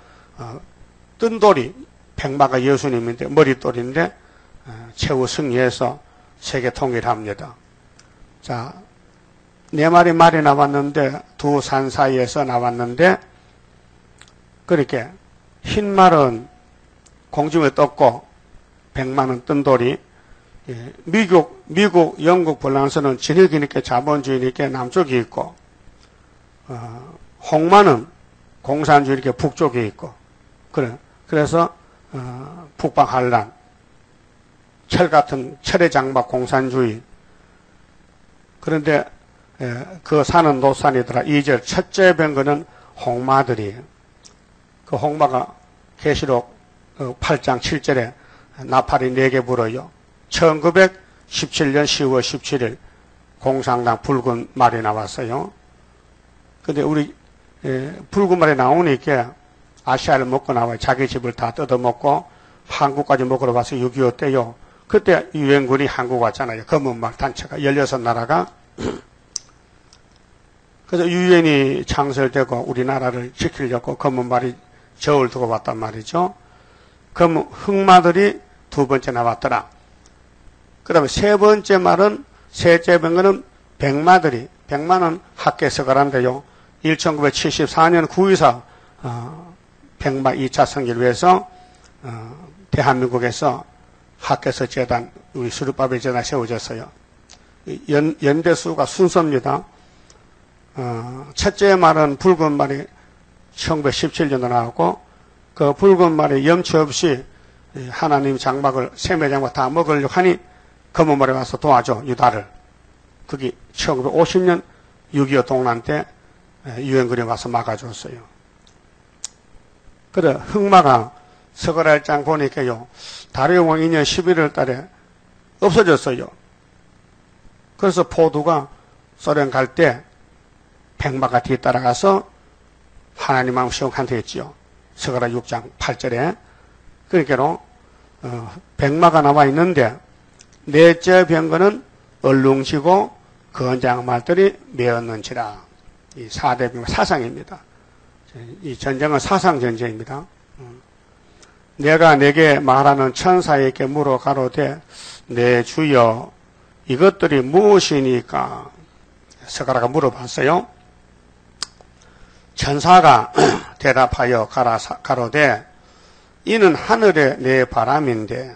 뜬 돌이 백마가 예수님인데 머릿돌인데 최후 승리해서 세계 통일합니다. 자, 네 마리 말이 나왔는데 두 산 사이에서 나왔는데 그렇게 흰 말은 공중에 떴고 백마는 뜬 돌이 미국, 영국, 폴란드는 진흙이니까 자본주의니까 남쪽에 있고 홍마는 공산주의니까 북쪽에 있고 그래서 북방한란 철 같은 철의 장막 공산주의. 그런데 그 산은 노산이더라. 2절 첫째 병거는 홍마들이에요. 그 홍마가 계시록 8장 7절에 나팔이 4개 불어요. 1917년 10월 17일 공산당 붉은 말이 나왔어요. 근데 우리 붉은 말이 나오니까 아시아를 먹고 나와요. 자기 집을 다 뜯어먹고 한국까지 먹으러 와서 6.25 때요. 그때 유엔군이 한국 왔잖아요. 검은말 단체가 16나라가. 그래서 유엔이 창설되고 우리나라를 지키려고 검은말이 저울 두고 왔단 말이죠. 그럼 흑마들이 두 번째 나왔더라. 그 다음에 세 번째 말은 셋째 병거는 백마들이. 백마는 학계서가란데요. 1974년 9.24 백마 2차 성기를 위해서 대한민국에서 학계서 재단, 우리 수르바벨 재단 세워졌어요. 연대수가 순서입니다. 첫째 말은 붉은 말이 1917년도 나왔고 그 붉은 말이 염치 없이 하나님 장막을 세매 장막 다 먹으려고 하니 검은 말이 와서 도와줘 유다를. 그게 1950년 6.25 동란 때 유엔군이 와서 막아줬어요. 그래 흑마가 서거랄장 보니까요. 다리오왕 2년 11월 달에 없어졌어요. 그래서 포도가 소련 갈 때 백마가 뒤따라가서 하나님 마음 시험한테 했지요. 서거라 6장 8절에. 그러니까 백마가 나와 있는데 넷째 병거는 얼룽지고 건장 말들이 메었는지라. 이 4대 병거 사상입니다. 이 전쟁은 사상 전쟁입니다. 내가 내게 말하는 천사에게 물어 가로되 내 주여 이것들이 무엇이니까? 서가라가 물어봤어요. 천사가 대답하여 가로되 이는 하늘의 내 바람인데,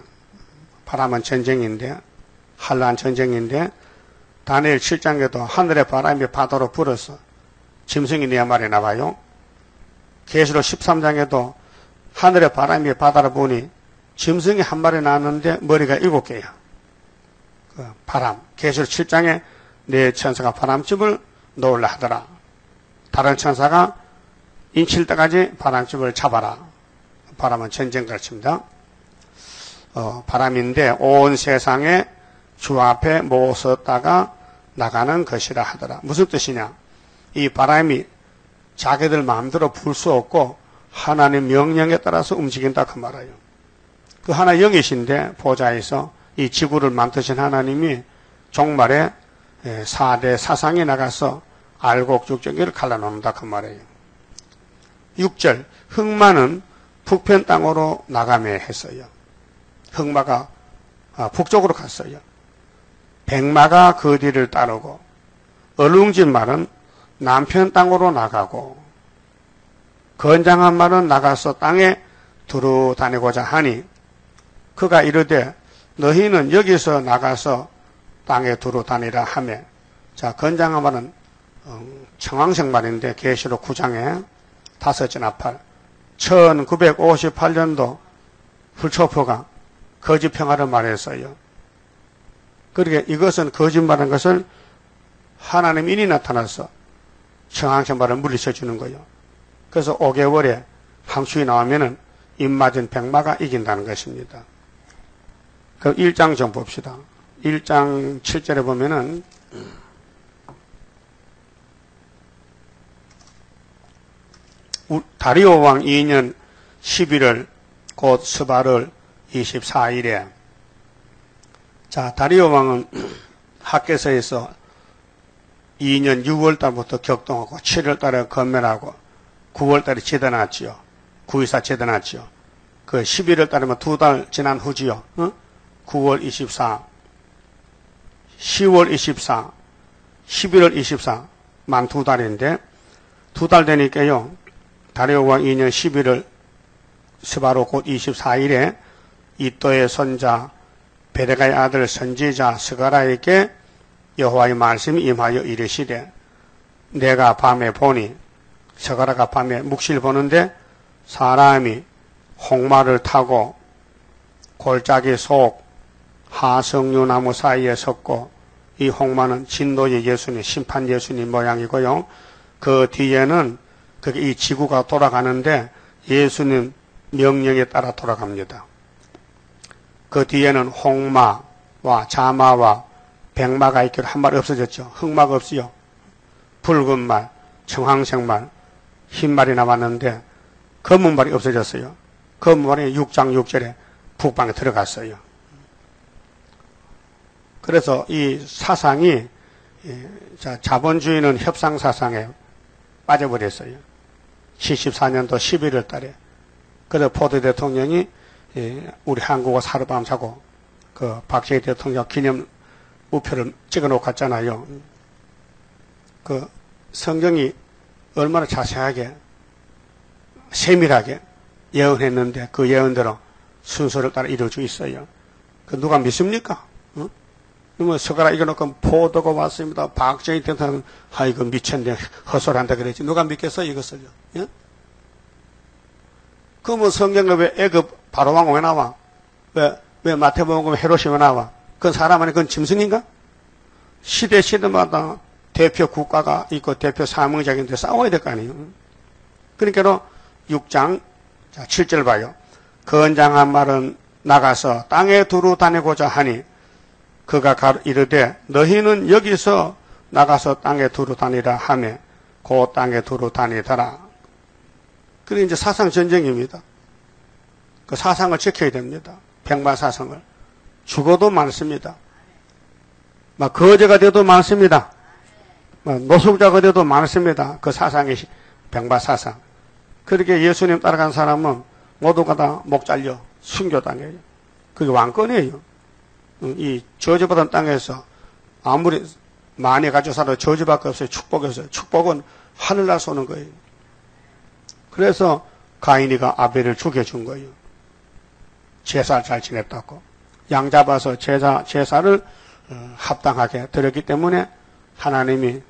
바람은 전쟁인데 한란 전쟁인데 다니엘 7장에도 하늘의 바람이 바다로 불어서 짐승이 네 말에 나와요. 계시록 13장에도 하늘의 바람이 바다로 부니 짐승이 한 마리 나왔는데 머리가 7개야. 그 바람. 계시록 7장에 네 천사가 바람집을 놓으려 하더라. 다른 천사가 인칠 때까지 바람집을 잡아라. 바람은 전쟁 가르칩니다. 바람인데 온 세상에 주 앞에 모섰다가 나가는 것이라 하더라. 무슨 뜻이냐? 이 바람이 자기들 마음대로 불 수 없고 하나님 명령에 따라서 움직인다 그 말이에요. 그 하나 영이신데 보좌에서 이 지구를 만드신 하나님이 종말에 4대 사상에 나가서 알곡죽정기를 갈라놓는다 그 말이에요. 6절 흑마는 북편 땅으로 나가며 했어요. 흑마가 북쪽으로 갔어요. 백마가 그 뒤를 따르고 얼룩진 말은 남편 땅으로 나가고 건장한 말은 나가서 땅에 두루 다니고자 하니 그가 이르되 너희는 여기서 나가서 땅에 두루 다니라 하며 자 건장한 말은 청황색 말인데 계시록 9장에 5째 나팔 1958년도 훌초포가 거짓 평화를 말했어요. 그러게 이것은 거짓말한 것을 하나님 인이 나타나서 청황색 말을 물리쳐 주는 거예요. 그래서 5개월에 함수이 나오면은 입맞은 백마가 이긴다는 것입니다. 그럼 1장 좀 봅시다. 1장 7절에 보면은 다리오 왕 2년 11월 곧 스바를 24일에 자 다리오 왕은 학개서에서 2년 6월 달부터 격동하고 7월 달에 건멸하고 9월 달에 제단하지요. 9.24 제단하지요. 그 11월 달이면 2달 지난 후지요. 9월 24, 10월 24, 11월 24, 만 2달인데 2달 되니까요. 다리오 왕 2년 11월 스바로 곧 24일에 이또의 손자 베레가의 아들 선지자 스가라에게 여호와의 말씀이 임하여 이르시되 내가 밤에 보니 스가라가 밤에 묵시를 보는데 사람이 홍마를 타고 골짜기 속 하석류나무 사이에 섰고 이 홍마는 진노의 예수님 심판 예수님 모양이고요. 그 뒤에는 이 지구가 돌아가는데 예수님 명령에 따라 돌아갑니다. 그 뒤에는 홍마와 자마와 백마가 있기로 한 마리 없어졌죠. 흑마가 없어요. 붉은 말, 청황색 말, 흰 말이 남았는데 검은 말이 없어졌어요. 검은 말이 6장 6절에 북방에 들어갔어요. 그래서 이 사상이 자본주의는 협상 사상에 빠져버렸어요. 74년도 11월 달에. 그래서 포드 대통령이 우리 한국어 하룻밤 자고 그 박정희 대통령 기념 우표를 찍어 놓고 갔잖아요. 그 성경이 얼마나 자세하게 세밀하게 예언했는데 그 예언대로 순서를 따라 이루어지고 있어요. 그 누가 믿습니까? 그러면 서가라 이겨놓고 포도가 왔습니다. 박정희 대통령 아이고 미쳤네 헛소리한다 그랬지. 누가 믿겠어요 이것을요? 예? 그러면 성경에 왜 애굽 바로왕 왜 나와? 왜 마태복음 헤롯이 왜 나와? 그건 사람 아니 그건 짐승인가? 시대마다 대표 국가가 있고 대표 사명자인데 싸워야 될 거 아니에요. 그러니까 6장 7절 봐요. 건장한 말은 나가서 땅에 두루 다니고자 하니 그가 이르되 너희는 여기서 나가서 땅에 두루 다니라 하며 그 땅에 두루 다니더라. 그게 이제 사상 전쟁입니다. 그 사상을 지켜야 됩니다. 백마 사상을. 죽어도 많습니다. 막 거제가 돼도 많습니다. 노숙자가 돼도 많습니다. 그 사상이 백마 사상. 그렇게 예수님 따라간 사람은 모두가 다 목 잘려 순교당해요. 그게 왕권이에요. 이 저주받은 땅에서 아무리 많이 가지고 살아도 저주밖에 없어요. 축복이 없어요. 축복은 하늘나라서 오는 거예요. 그래서 가인이가 아벨을 죽여준 거예요. 제사를 잘 지냈다고. 양 잡아서 제사를 합당하게 드렸기 때문에 하나님이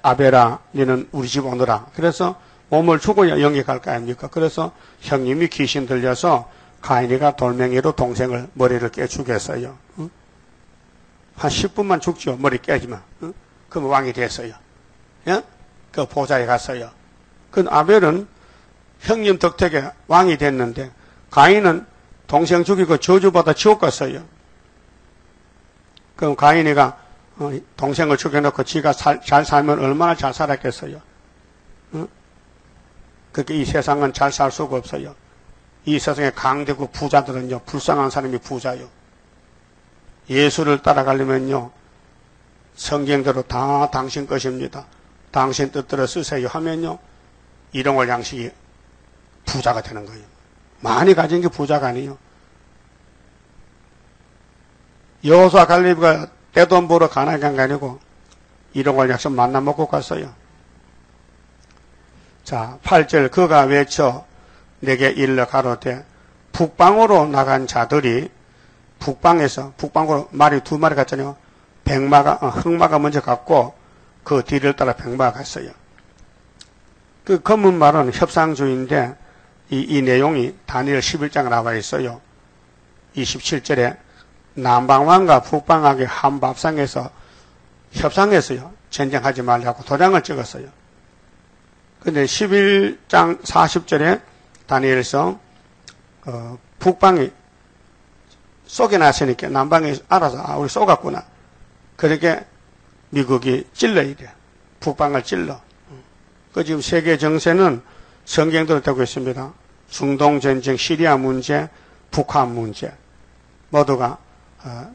아벨아 너는 우리 집 오너라. 그래서 몸을 죽어야 영이 갈 거 아닙니까? 그래서 형님이 귀신 들려서 가인이가 돌멩이로 동생을 머리를 깨 죽였어요. 응? 한 10분만 죽죠. 머리 깨지만. 응? 그럼 왕이 됐어요. 예? 그 보좌에 갔어요. 그 아벨은 형님 덕택에 왕이 됐는데 가인은 동생 죽이고 저주받아 지옥 갔어요. 그럼 가인이가 동생을 죽여놓고 지가 잘 살면 얼마나 잘 살았겠어요. 응? 그렇게 이 세상은 잘 살 수가 없어요. 이 세상에 강대국 부자들은요, 불쌍한 사람이 부자요. 예수를 따라가려면요, 성경대로 다 당신 것입니다. 당신 뜻대로 쓰세요 하면요, 일용할 양식이 부자가 되는 거예요. 많이 가진 게 부자가 아니에요. 여호수아 갈렙이가 떼돈 보러 가나안 간 게 아니고 일용할 약속 만나 먹고 갔어요. 자, 8절 그가 외쳐 내게 일러 가로되 북방으로 나간 자들이 북방으로 말이 두 마리 갔잖아요. 흑마가 먼저 갔고 그 뒤를 따라 백마가 갔어요. 그 검은 말은 협상주의인데 이 내용이 다니엘 11장에 나와 있어요. 27절에 남방왕과 북방왕의 한밥상에서 협상했어요. 전쟁하지 말라고 도장을 찍었어요. 근데 11장 40절에 다니엘서 북방이 쏘겨놨으니까 남방이 알아서 우리 쏘갔구나. 그렇게 미국이 찔러야 돼. 북방을 찔러. 그 지금 세계 정세는 성경대로 되고 있습니다. 중동 전쟁, 시리아 문제, 북한 문제 모두가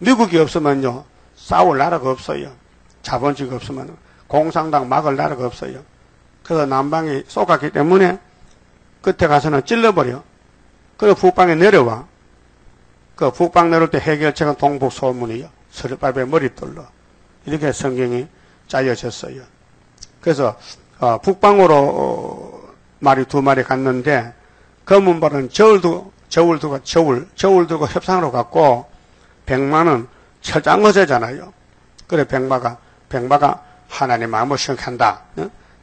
미국이 없으면요 싸울 나라가 없어요. 자본주의가 없으면 공산당 막을 나라가 없어요. 그래서 남방이 쏘갔기 때문에 끝에 가서는 찔러버려. 그리고 북방에 내려와. 그 북방 내려올 때 해결책은 동북소문이요. 서리밥에 머리돌로. 이렇게 성경이 짜여졌어요. 그래서 북방으로 말이 두 마리 갔는데 검은 발은 저울 두고 협상으로 갔고 백마는 철장거세잖아요. 그래 백마가 하나님 마음을 시원한다.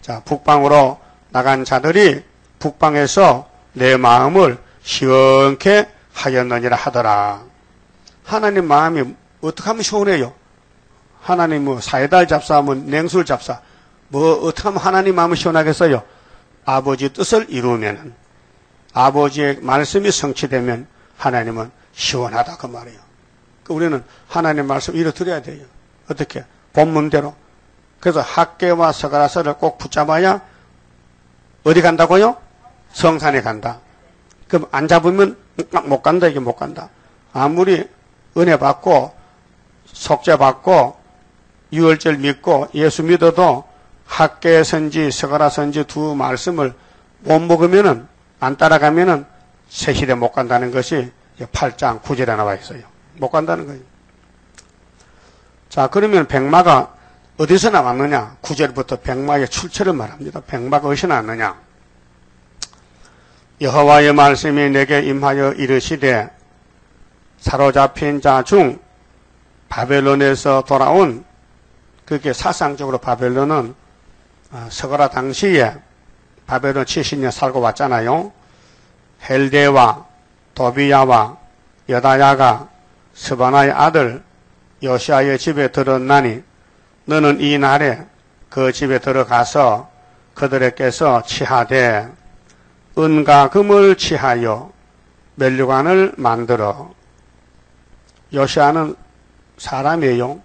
자, 북방으로 나간 자들이 북방에서 내 마음을 시원케 하였느니라 하더라. 하나님 마음이 어떻게 하면 시원해요? 하나님 뭐 사이다 잡사, 뭐 냉술 잡사, 뭐 어떻게 하면 하나님 마음을 시원하겠어요? 아버지 뜻을 이루면은, 아버지의 말씀이 성취되면 하나님은 시원하다 그 말이에요. 우리는 하나님 말씀 이루어드려야 돼요. 어떻게? 본문대로. 그래서 학계와 서가라서를 꼭 붙잡아야 어디 간다고요? 성산에 간다. 그럼 안 잡으면 못 간다, 이게 못 간다. 아무리 은혜 받고 속죄 받고 유월절 믿고 예수 믿어도 학계 선지, 서가라 선지 두 말씀을 못 먹으면은 안 따라가면은 새 시대 못 간다는 것이 8장 9절에 나와 있어요. 못 간다는 거예요. 자, 그러면 백마가 어디서 나왔느냐? 9절부터 백마의 출처를 말합니다. 백마가 어디서 나왔느냐? 여호와의 말씀이 내게 임하여 이르시되 사로잡힌 자 중 바벨론에서 돌아온, 그게 사상적으로 바벨론은 서가라 당시에 바벨론 70년 살고 왔잖아요. 헬데와 도비야와 여다야가 스바나의 아들 요시아의 집에 들었나니 너는 이 날에 그 집에 들어가서 그들에게서 취하되 은과 금을 취하여 멸류관을 만들어. 요시아는 사람이에요.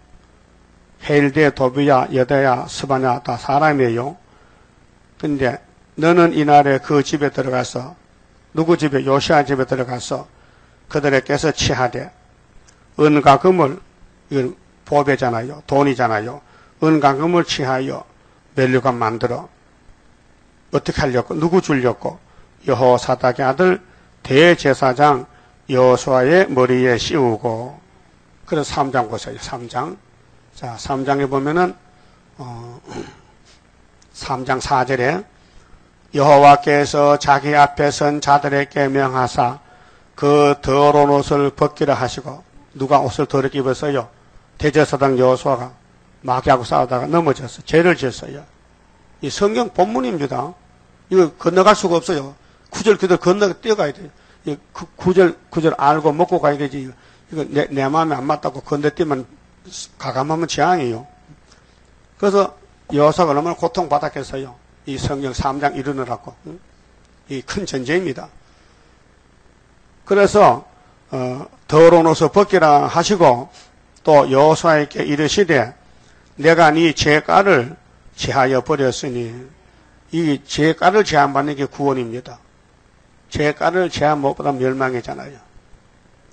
헬데, 도비야, 여다야, 스바냐 다 사람이에요. 근데 너는 이날에 그 집에 들어가서, 누구 집에? 요시아 집에 들어가서 그들에게서 취하되 은과 금을, 이건 보배잖아요. 돈이잖아요. 은과 금을 취하여 멸류관 만들어. 어떻게 하려고? 누구 주려고? 여호사닥의 아들 대제사장 여호수아의 머리에 씌우고. 그래서 3장 보세요. 3장. 자, 3장에 보면은 3장 4절에 여호와께서 자기 앞에 선 자들에게 명하사 그 더러운 옷을 벗기라 하시고. 누가 옷을 더럽게 입었어요? 대제사장 여호수아가 마귀하고 싸우다가 넘어졌어. 죄를 지었어요. 이 성경 본문입니다. 이거 건너갈 수가 없어요. 9절 그대로 건너 뛰어가야 돼요. 이 9절 알고 먹고 가야 되지. 이거 내 마음에 안 맞다고 건너뛰면 가감하면 재앙이에요. 그래서 여호수아가 얼마나 고통받았겠어요. 이 성경 3장 이루느라고. 이 큰 전쟁입니다. 그래서 더러운 옷을 벗기라 하시고 또 여호수아에게 이르시되 내가 네 죄가를 제하여 버렸으니, 이 죄가를 제한받는 게 구원입니다. 죄가를 제한 못받아 멸망이잖아요.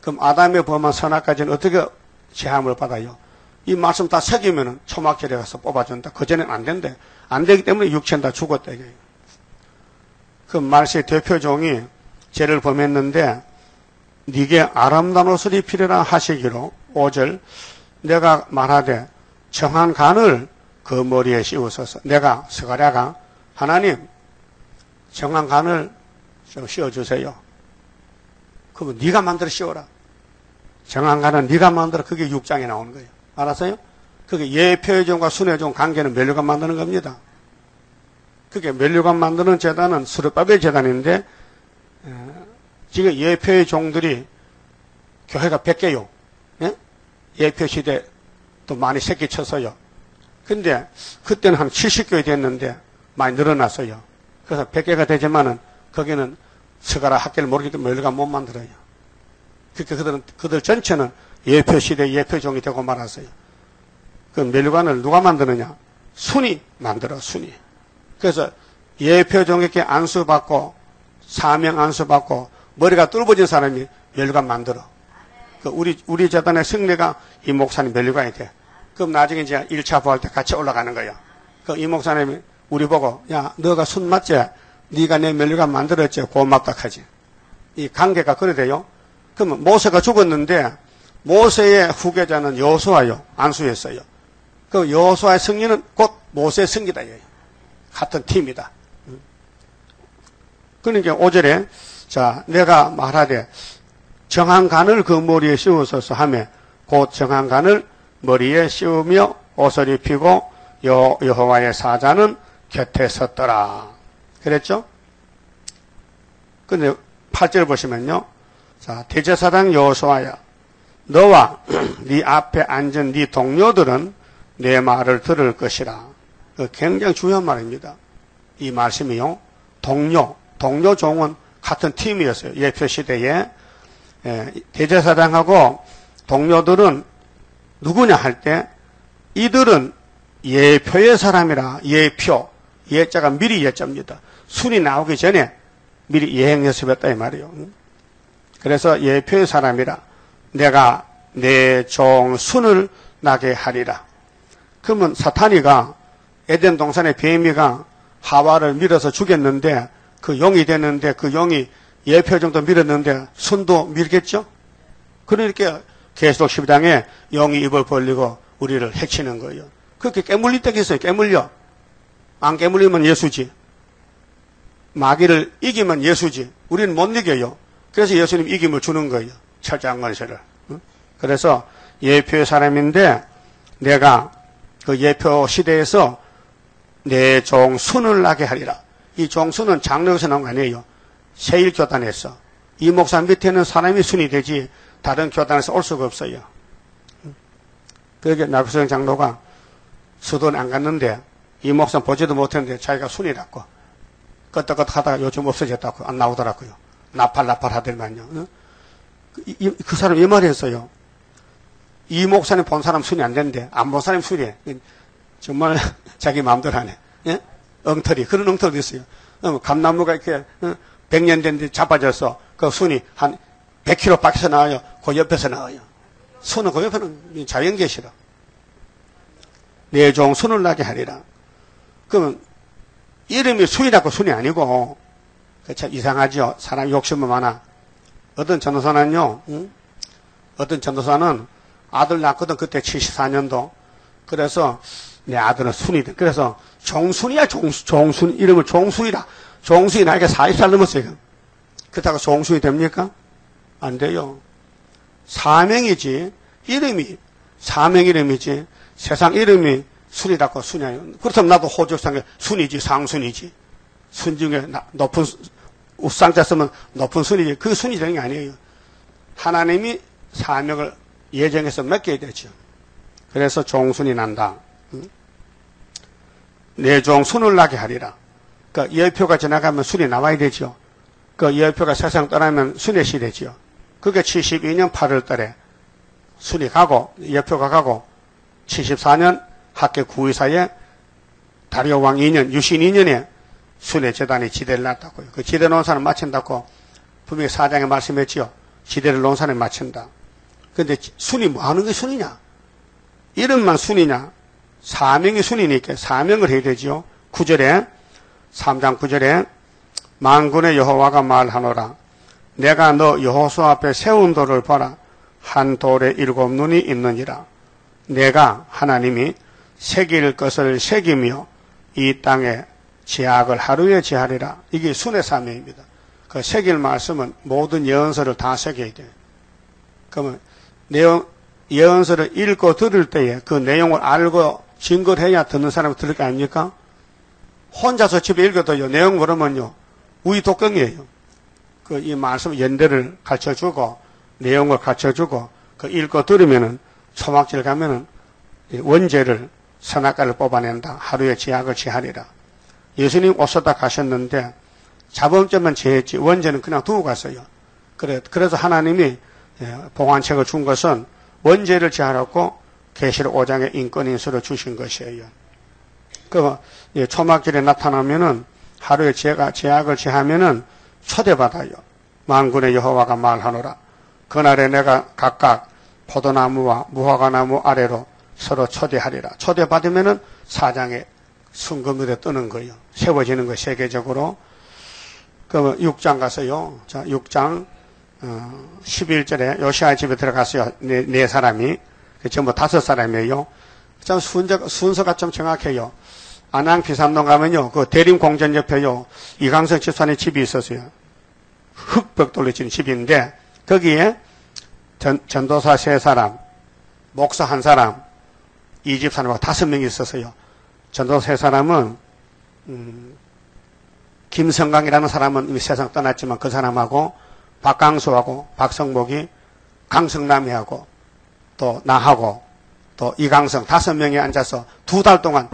그럼 아담의 범한 선악까지는 어떻게 제함을 받아요? 이 말씀 다 새기면은 초막절에 가서 뽑아준다. 그전엔 안 된대. 안 되기 때문에 육체는 다 죽었다. 그 말세의 대표종이 죄를 범했는데 네게 아름다운 옷을 입히리라 하시기로 5절 내가 말하되 정한 간을 그 머리에 씌우소서. 내가 스가랴가 하나님 정한 간을 좀 씌워주세요. 그러면 네가 만들어 씌워라. 정한 간은 네가 만들어. 그게 6장에 나오는 거예요. 알았어요? 그게 예표의 종과 순의 종 관계는 멸류관 만드는 겁니다. 그게 멸류관 만드는 재단은 스룹바벨 재단인데 지금 예표의 종들이 교회가 100개요. 예? 예표 시대 또 많이 새끼 쳤어요. 근데 그때는 한 70교회 됐는데 많이 늘어났어요. 그래서 100개가 되지만은 거기는 스가랴 학계를 모르기 때문에 멸류관 못 만들어요. 그러니까 그들 전체는 예표 시대 예표종이 되고 말았어요. 그 멸류관을 누가 만드느냐? 순이 만들어, 순이. 그래서 예표종에게 안수받고 사명 안수받고 머리가 뚫어진 사람이 멸류관 만들어. 그 우리 재단의 승례가 이 목사님 멸류관이 돼. 그럼 나중에 이제 1차 부활 때 같이 올라가는 거예요. 그 이 목사님이 우리 보고 야 너가 순 맞지? 네가 내 멸류관 만들었지? 고맙다 하지. 이 관계가 그래 돼요. 그러면 모세가 죽었는데 모세의 후계자는 여호수아요. 안수했어요. 그 여호수아의 승리는 곧 모세의 승리다. 같은 팀이다. 그러니까 5절에 자 내가 말하되 정한 간을 그 머리에 씌우소서 하며 곧 정한 간을 머리에 씌우며 옷을 입히고 여호와의 사자는 곁에 섰더라. 그랬죠? 근데 8절 보시면요. 자, 대제사장 여호수아야 너와 네 앞에 앉은 네 동료들은 내 말을 들을 것이라. 굉장히 중요한 말입니다. 이 말씀이요. 동료 종은 같은 팀이었어요. 예표 시대에. 대제사장하고 동료들은 누구냐 할 때 이들은 예표의 사람이라. 예표. 예자가 미리 예자입니다. 순이 나오기 전에 미리 예행 연습했다 이 말이에요. 그래서 예표의 사람이라. 내가 내 종 순을 나게 하리라. 그러면 사탄이가 에덴 동산의 뱀이가 하와를 밀어서 죽였는데 그 용이 됐는데 그 용이 예표 정도 밀었는데 순도 밀겠죠? 그러니까 계속 12장에 용이 입을 벌리고 우리를 해치는 거예요. 그렇게 깨물릴 때가 있어요. 깨물려. 안 깨물리면 예수지. 마귀를 이기면 예수지. 우리는 못 이겨요. 그래서 예수님 이김을 주는 거예요. 철저한 건설을. 그래서 예표의 사람인데 내가 그 예표 시대에서 내 종 순을 나게 하리라. 이 종순은 장로에서 나온 거 아니에요. 세일교단에서. 이 목사 밑에는 사람이 순이 되지 다른 교단에서 올 수가 없어요. 그러게 나구성 장로가 수도는 안 갔는데 이 목사 보지도 못했는데 자기가 순이라고 끄떡끄떡 하다가 요즘 없어졌다고 안 나오더라고요. 나팔 하더만요. 그 사람 이 말이 했어요. 이 목사님 본 사람 순이 안 되는데 안 본 사람이 순이에. 정말 자기 마음대로 하네. 예? 엉터리. 그런 엉터리도 있어요. 감나무가 이렇게 100년 됐는데 자빠져서 그 순이 한 100km 밖에서 나와요. 그 옆에서 나와요. 순은 그 옆에는 자연계시라. 내 종 순을 나게 하리라. 그러면 이름이 순이라고 순이 아니고 참 이상하죠. 사람 욕심은 많아. 어떤 전도사는요. 어떤 전도사는 아들 낳거든. 그때 74년도. 그래서 내 아들은 순이다. 그래서 종순이야. 종순. 이름을 종순이라. 종순이 나이가 40살 넘었어요. 그렇다고 종순이 됩니까? 안 돼요. 사명이지. 이름이 사명 이름이지. 세상 이름이 순이라고 순이에요. 그렇다면 나도 호적상에 순이지. 상순이지. 순 중에 높은 우상자 쓰면 높은 순이지. 그 순이 되는 게 아니에요. 하나님이 사명을 예정해서 맡겨야 되죠. 그래서 종순이 난다. 내 종 순을 나게 하리라. 그 예표가 지나가면 순이 나와야 되죠. 그 예표가 세상 떠나면 순의 시대죠. 그게 72년 8월 달에 순이 가고 예표가 가고 74년 학계 9위사에 다리오 왕 2년 유신 2년에 순의 재단이 지대를 놨다고요. 그 지대 놓은 사람 마친다고 분명히 사장에 말씀했지요. 지대를 놓은 사람이 마친다. 근데 순이 뭐 하는 게 순이냐? 이름만 순이냐? 사명이 순이니까 사명을 해야 되지요. 9절에 3장 9절에 만군의 여호와가 말하노라. 내가 너 여호수아 앞에 세운 돌을 보라. 한 돌에 7눈이 있느니라. 내가 하나님이 새길 것을 새기며 이 땅에 제약을 하루에 제하리라. 이게 순회 사명입니다. 그 새길 말씀은 모든 예언서를 다 새겨야 돼요. 그러면 예언서를 읽고 들을 때에 그 내용을 알고 증거를 해야 듣는 사람이 들을 거 아닙니까? 혼자서 집에 읽어도요, 내용 모르면요, 우이독경이에요. 이 말씀 연대를 가르쳐주고, 내용을 가르쳐주고, 읽고 들으면은, 초막질 가면은, 원죄를, 선악과를 뽑아낸다. 하루에 제약을 제하리라. 예수님 오셨다 가셨는데, 자범죄만 제했지, 원죄는 그냥 두고 갔어요. 그래서 하나님이 봉안책을 준 것은 원죄를 제하라고 계시록 5장에 인권인수를 주신 것이에요. 초막절에 나타나면은 하루에 제약을 제하면은 초대받아요. 만군의 여호와가 말하노라. 그날에 내가 각각 포도나무와 무화과나무 아래로 서로 초대하리라. 초대받으면은 사장에 순금물에 뜨는 거예요. 세워지는 거 세계적으로. 6장 가서요. 자, 6장 11절에 요시아 집에 들어갔어요. 네 사람이. 전부 5사람이에요. 참 순서가 좀 정확해요. 안양 비산동 가면요. 그 대림공전 옆에요. 이강성 집사님 집이 있었어요. 흙벽돌로 지은 집인데 거기에 전도사 3사람, 목사 1사람, 이 집사님하고 5명이 있었어요. 전도사 3사람은 김성강이라는 사람은 이미 세상 떠났지만 그 사람하고 박강수하고 박성복이 강성남이하고 또 나하고 또 이강성 5명이 앉아서 2달 동안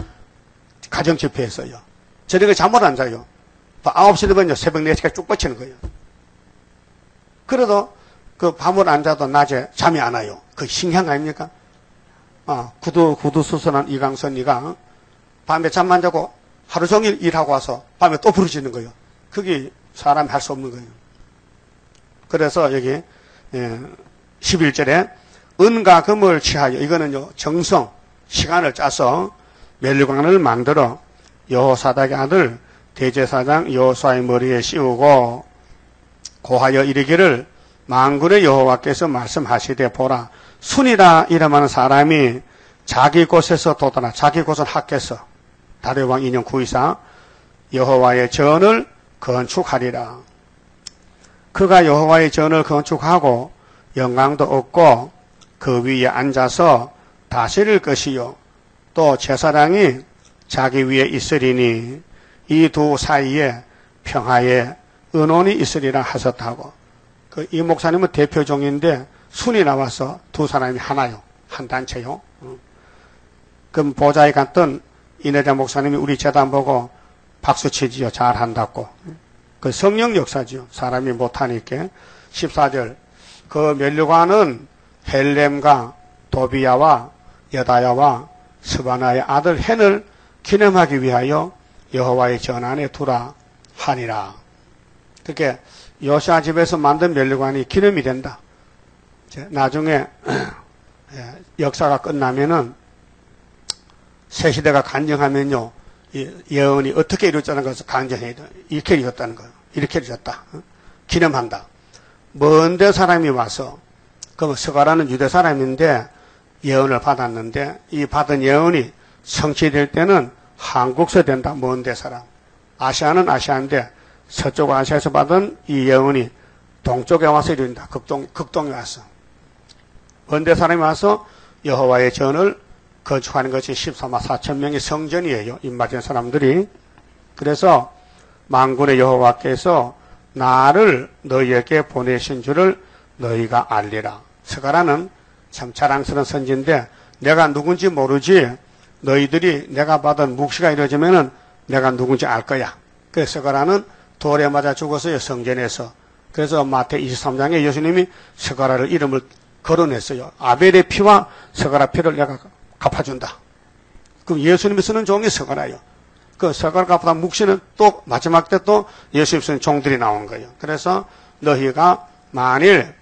가정집회했어요. 저녁에 잠을 안 자요. 9시 되면요 새벽 4시까지 쭉 뻗치는 거예요. 그래도 그 밤을 안 자도 낮에 잠이 안 와요. 그 신기한 거 아닙니까? 구두 수선한 이강선이가 밤에 잠만 자고 하루 종일 일하고 와서 밤에 또 부르짖는 거예요. 그게 사람이 할 수 없는 거예요. 그래서 여기 11절에 은과 금을 취하여, 이거는요 정성, 시간을 짜서 멸류관을 만들어 여호사닥의 아들 대제사장 여호수아의 머리에 씌우고 고하여 이르기를 만군의 여호와께서 말씀하시되 보라, 순이라 이름하는 사람이 자기 곳에서 돋아나, 자기 곳은 학께서 다레왕 2년 9이사 여호와의 전을 건축하리라. 그가 여호와의 전을 건축하고 영광도 얻고 그 위에 앉아서 다스릴 것이요 또 제사장이 자기 위에 있으리니 이 두 사이에 평화의 은원이 있으리라 하셨다고. 이 목사님은 대표종인데 순이 나와서 2사람이 하나요. 한 단체요. 그럼 보좌에 갔던 이내자 목사님이 우리 재단 보고 박수치지요. 잘한다고. 그 성령 역사지요. 사람이 못하니까. 14절. 그 멸류관은 헬렘과 도비야와 여다야와 스바나의 아들 헨을 기념하기 위하여 여호와의 전안에 두라 하니라. 그렇게 요시아 집에서 만든 멸류관이 기념이 된다. 나중에 역사가 끝나면은 새 시대가 간증하면요, 예언이 어떻게 이루어졌다는 것을 간증해야 돼. 이렇게 이루어졌다는 거예요. 이렇게 이루어졌다. 기념한다. 먼데 사람이 와서, 그 스가라는 유대 사람인데 예언을 받았는데 이 받은 예언이 성취될 때는 한국서 된다. 먼데 사람. 아시아는 아시아인데 서쪽 아시아에서 받은 이 예언이 동쪽에 와서 이룬다. 극동에 와서. 먼데 사람이 와서 여호와의 전을 건축하는 것이 14만 4천 명의 성전이에요. 입맞은 사람들이. 그래서 만군의 여호와께서 나를 너희에게 보내신 줄을 너희가 알리라. 스가라는 참 자랑스러운 선지인데 내가 누군지 모르지 너희들이 내가 받은 묵시가 이루어지면은 내가 누군지 알 거야. 그래서 스가라는 돌에 맞아 죽었어요. 성전에서. 그래서 마태 23장에 예수님이 스가라를 이름을 거론했어요. 아벨의 피와 스가라 피를 내가 갚아준다. 그럼 예수님이 쓰는 종이 스가라예요. 그 스가라 갚아다 묵시는 또 마지막 때 또 예수님 쓰는 종들이 나온 거예요. 그래서 너희가 만일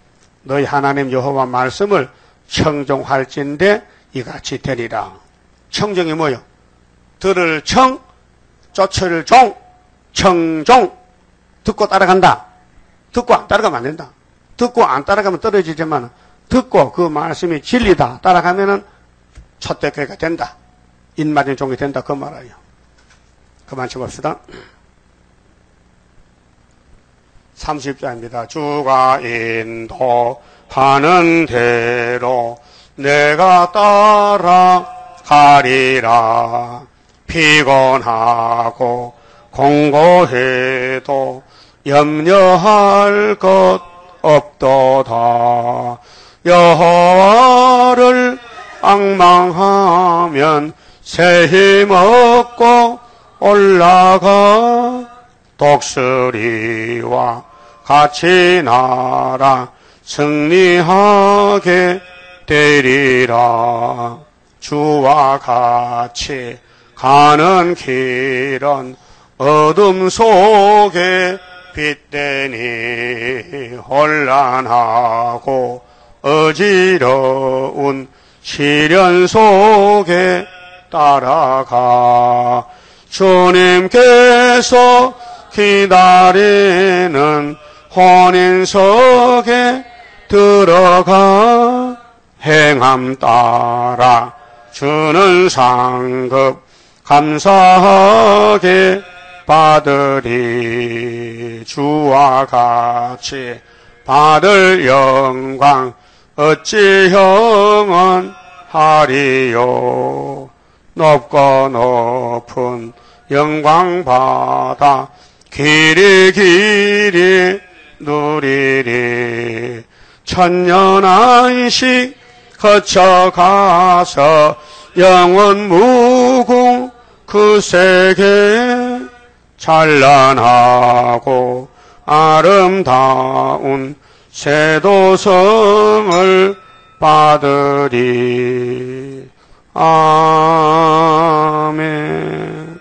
너희 하나님 여호와 말씀을 청종할진대 이같이 되리라. 청정이 뭐요? 들을 청, 쫓을 종, 청종. 듣고 따라간다. 듣고 안 따라가면 안 된다. 듣고 안 따라가면 떨어지지만 듣고 그 말씀이 진리다. 따라가면은 첫대교회가 된다. 인마된 종이 된다. 그 말이에요. 그만 쳐봅시다. 30자입니다. 주가 인도하는 대로 내가 따라가리라. 피곤하고 공고해도 염려할 것 없도다. 여호와를 앙망하면 새 힘 얻고 올라가. 독수리와 같이 날아 승리하게 되리라. 주와 같이 가는 길은 어둠 속에 빛되니 혼란하고 어지러운 시련 속에 따라가. 주님께서 기다리는 혼인석에 들어가. 행함 따라 주는 상급 감사하게 받으리. 주와 같이 받을 영광 어찌 형언하리요. 높고 높은 영광 받아 길이 길이 누리리. 천년 안식 거쳐가서 영원 무궁 그 세계 찬란하고 아름다운 세도성을 받으리. 아멘.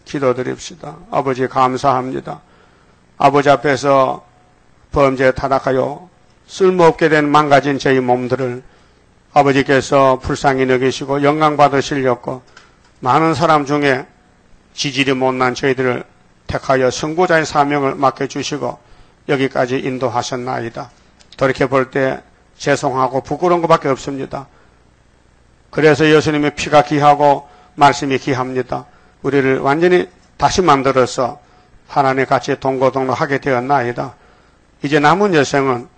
기도드립시다. 아버지 감사합니다. 아버지 앞에서 범죄에 타락하여 쓸모없게 된 망가진 저희 몸들을 아버지께서 불쌍히 여기시고 영광 받으시려고 많은 사람 중에 지질이 못난 저희들을 택하여 선구자의 사명을 맡겨주시고 여기까지 인도하셨나이다. 돌이켜볼 때 죄송하고 부끄러운 것밖에 없습니다. 그래서 예수님의 피가 귀하고 말씀이 귀합니다. 우리를 완전히 다시 만들어서 하나님 같이 동고동락하게 되었나이다. 이제 남은 여생은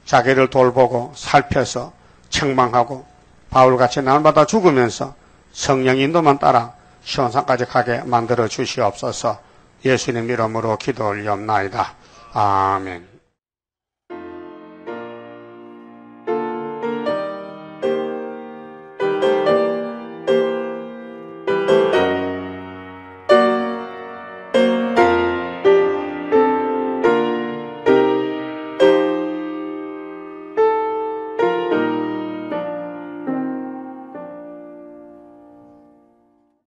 자기를 돌보고 살펴서 책망하고 바울같이 날마다 죽으면서 성령 인도만 따라 시온산까지 가게 만들어 주시옵소서. 예수님 이름으로 기도 올리옵나이다. 아멘.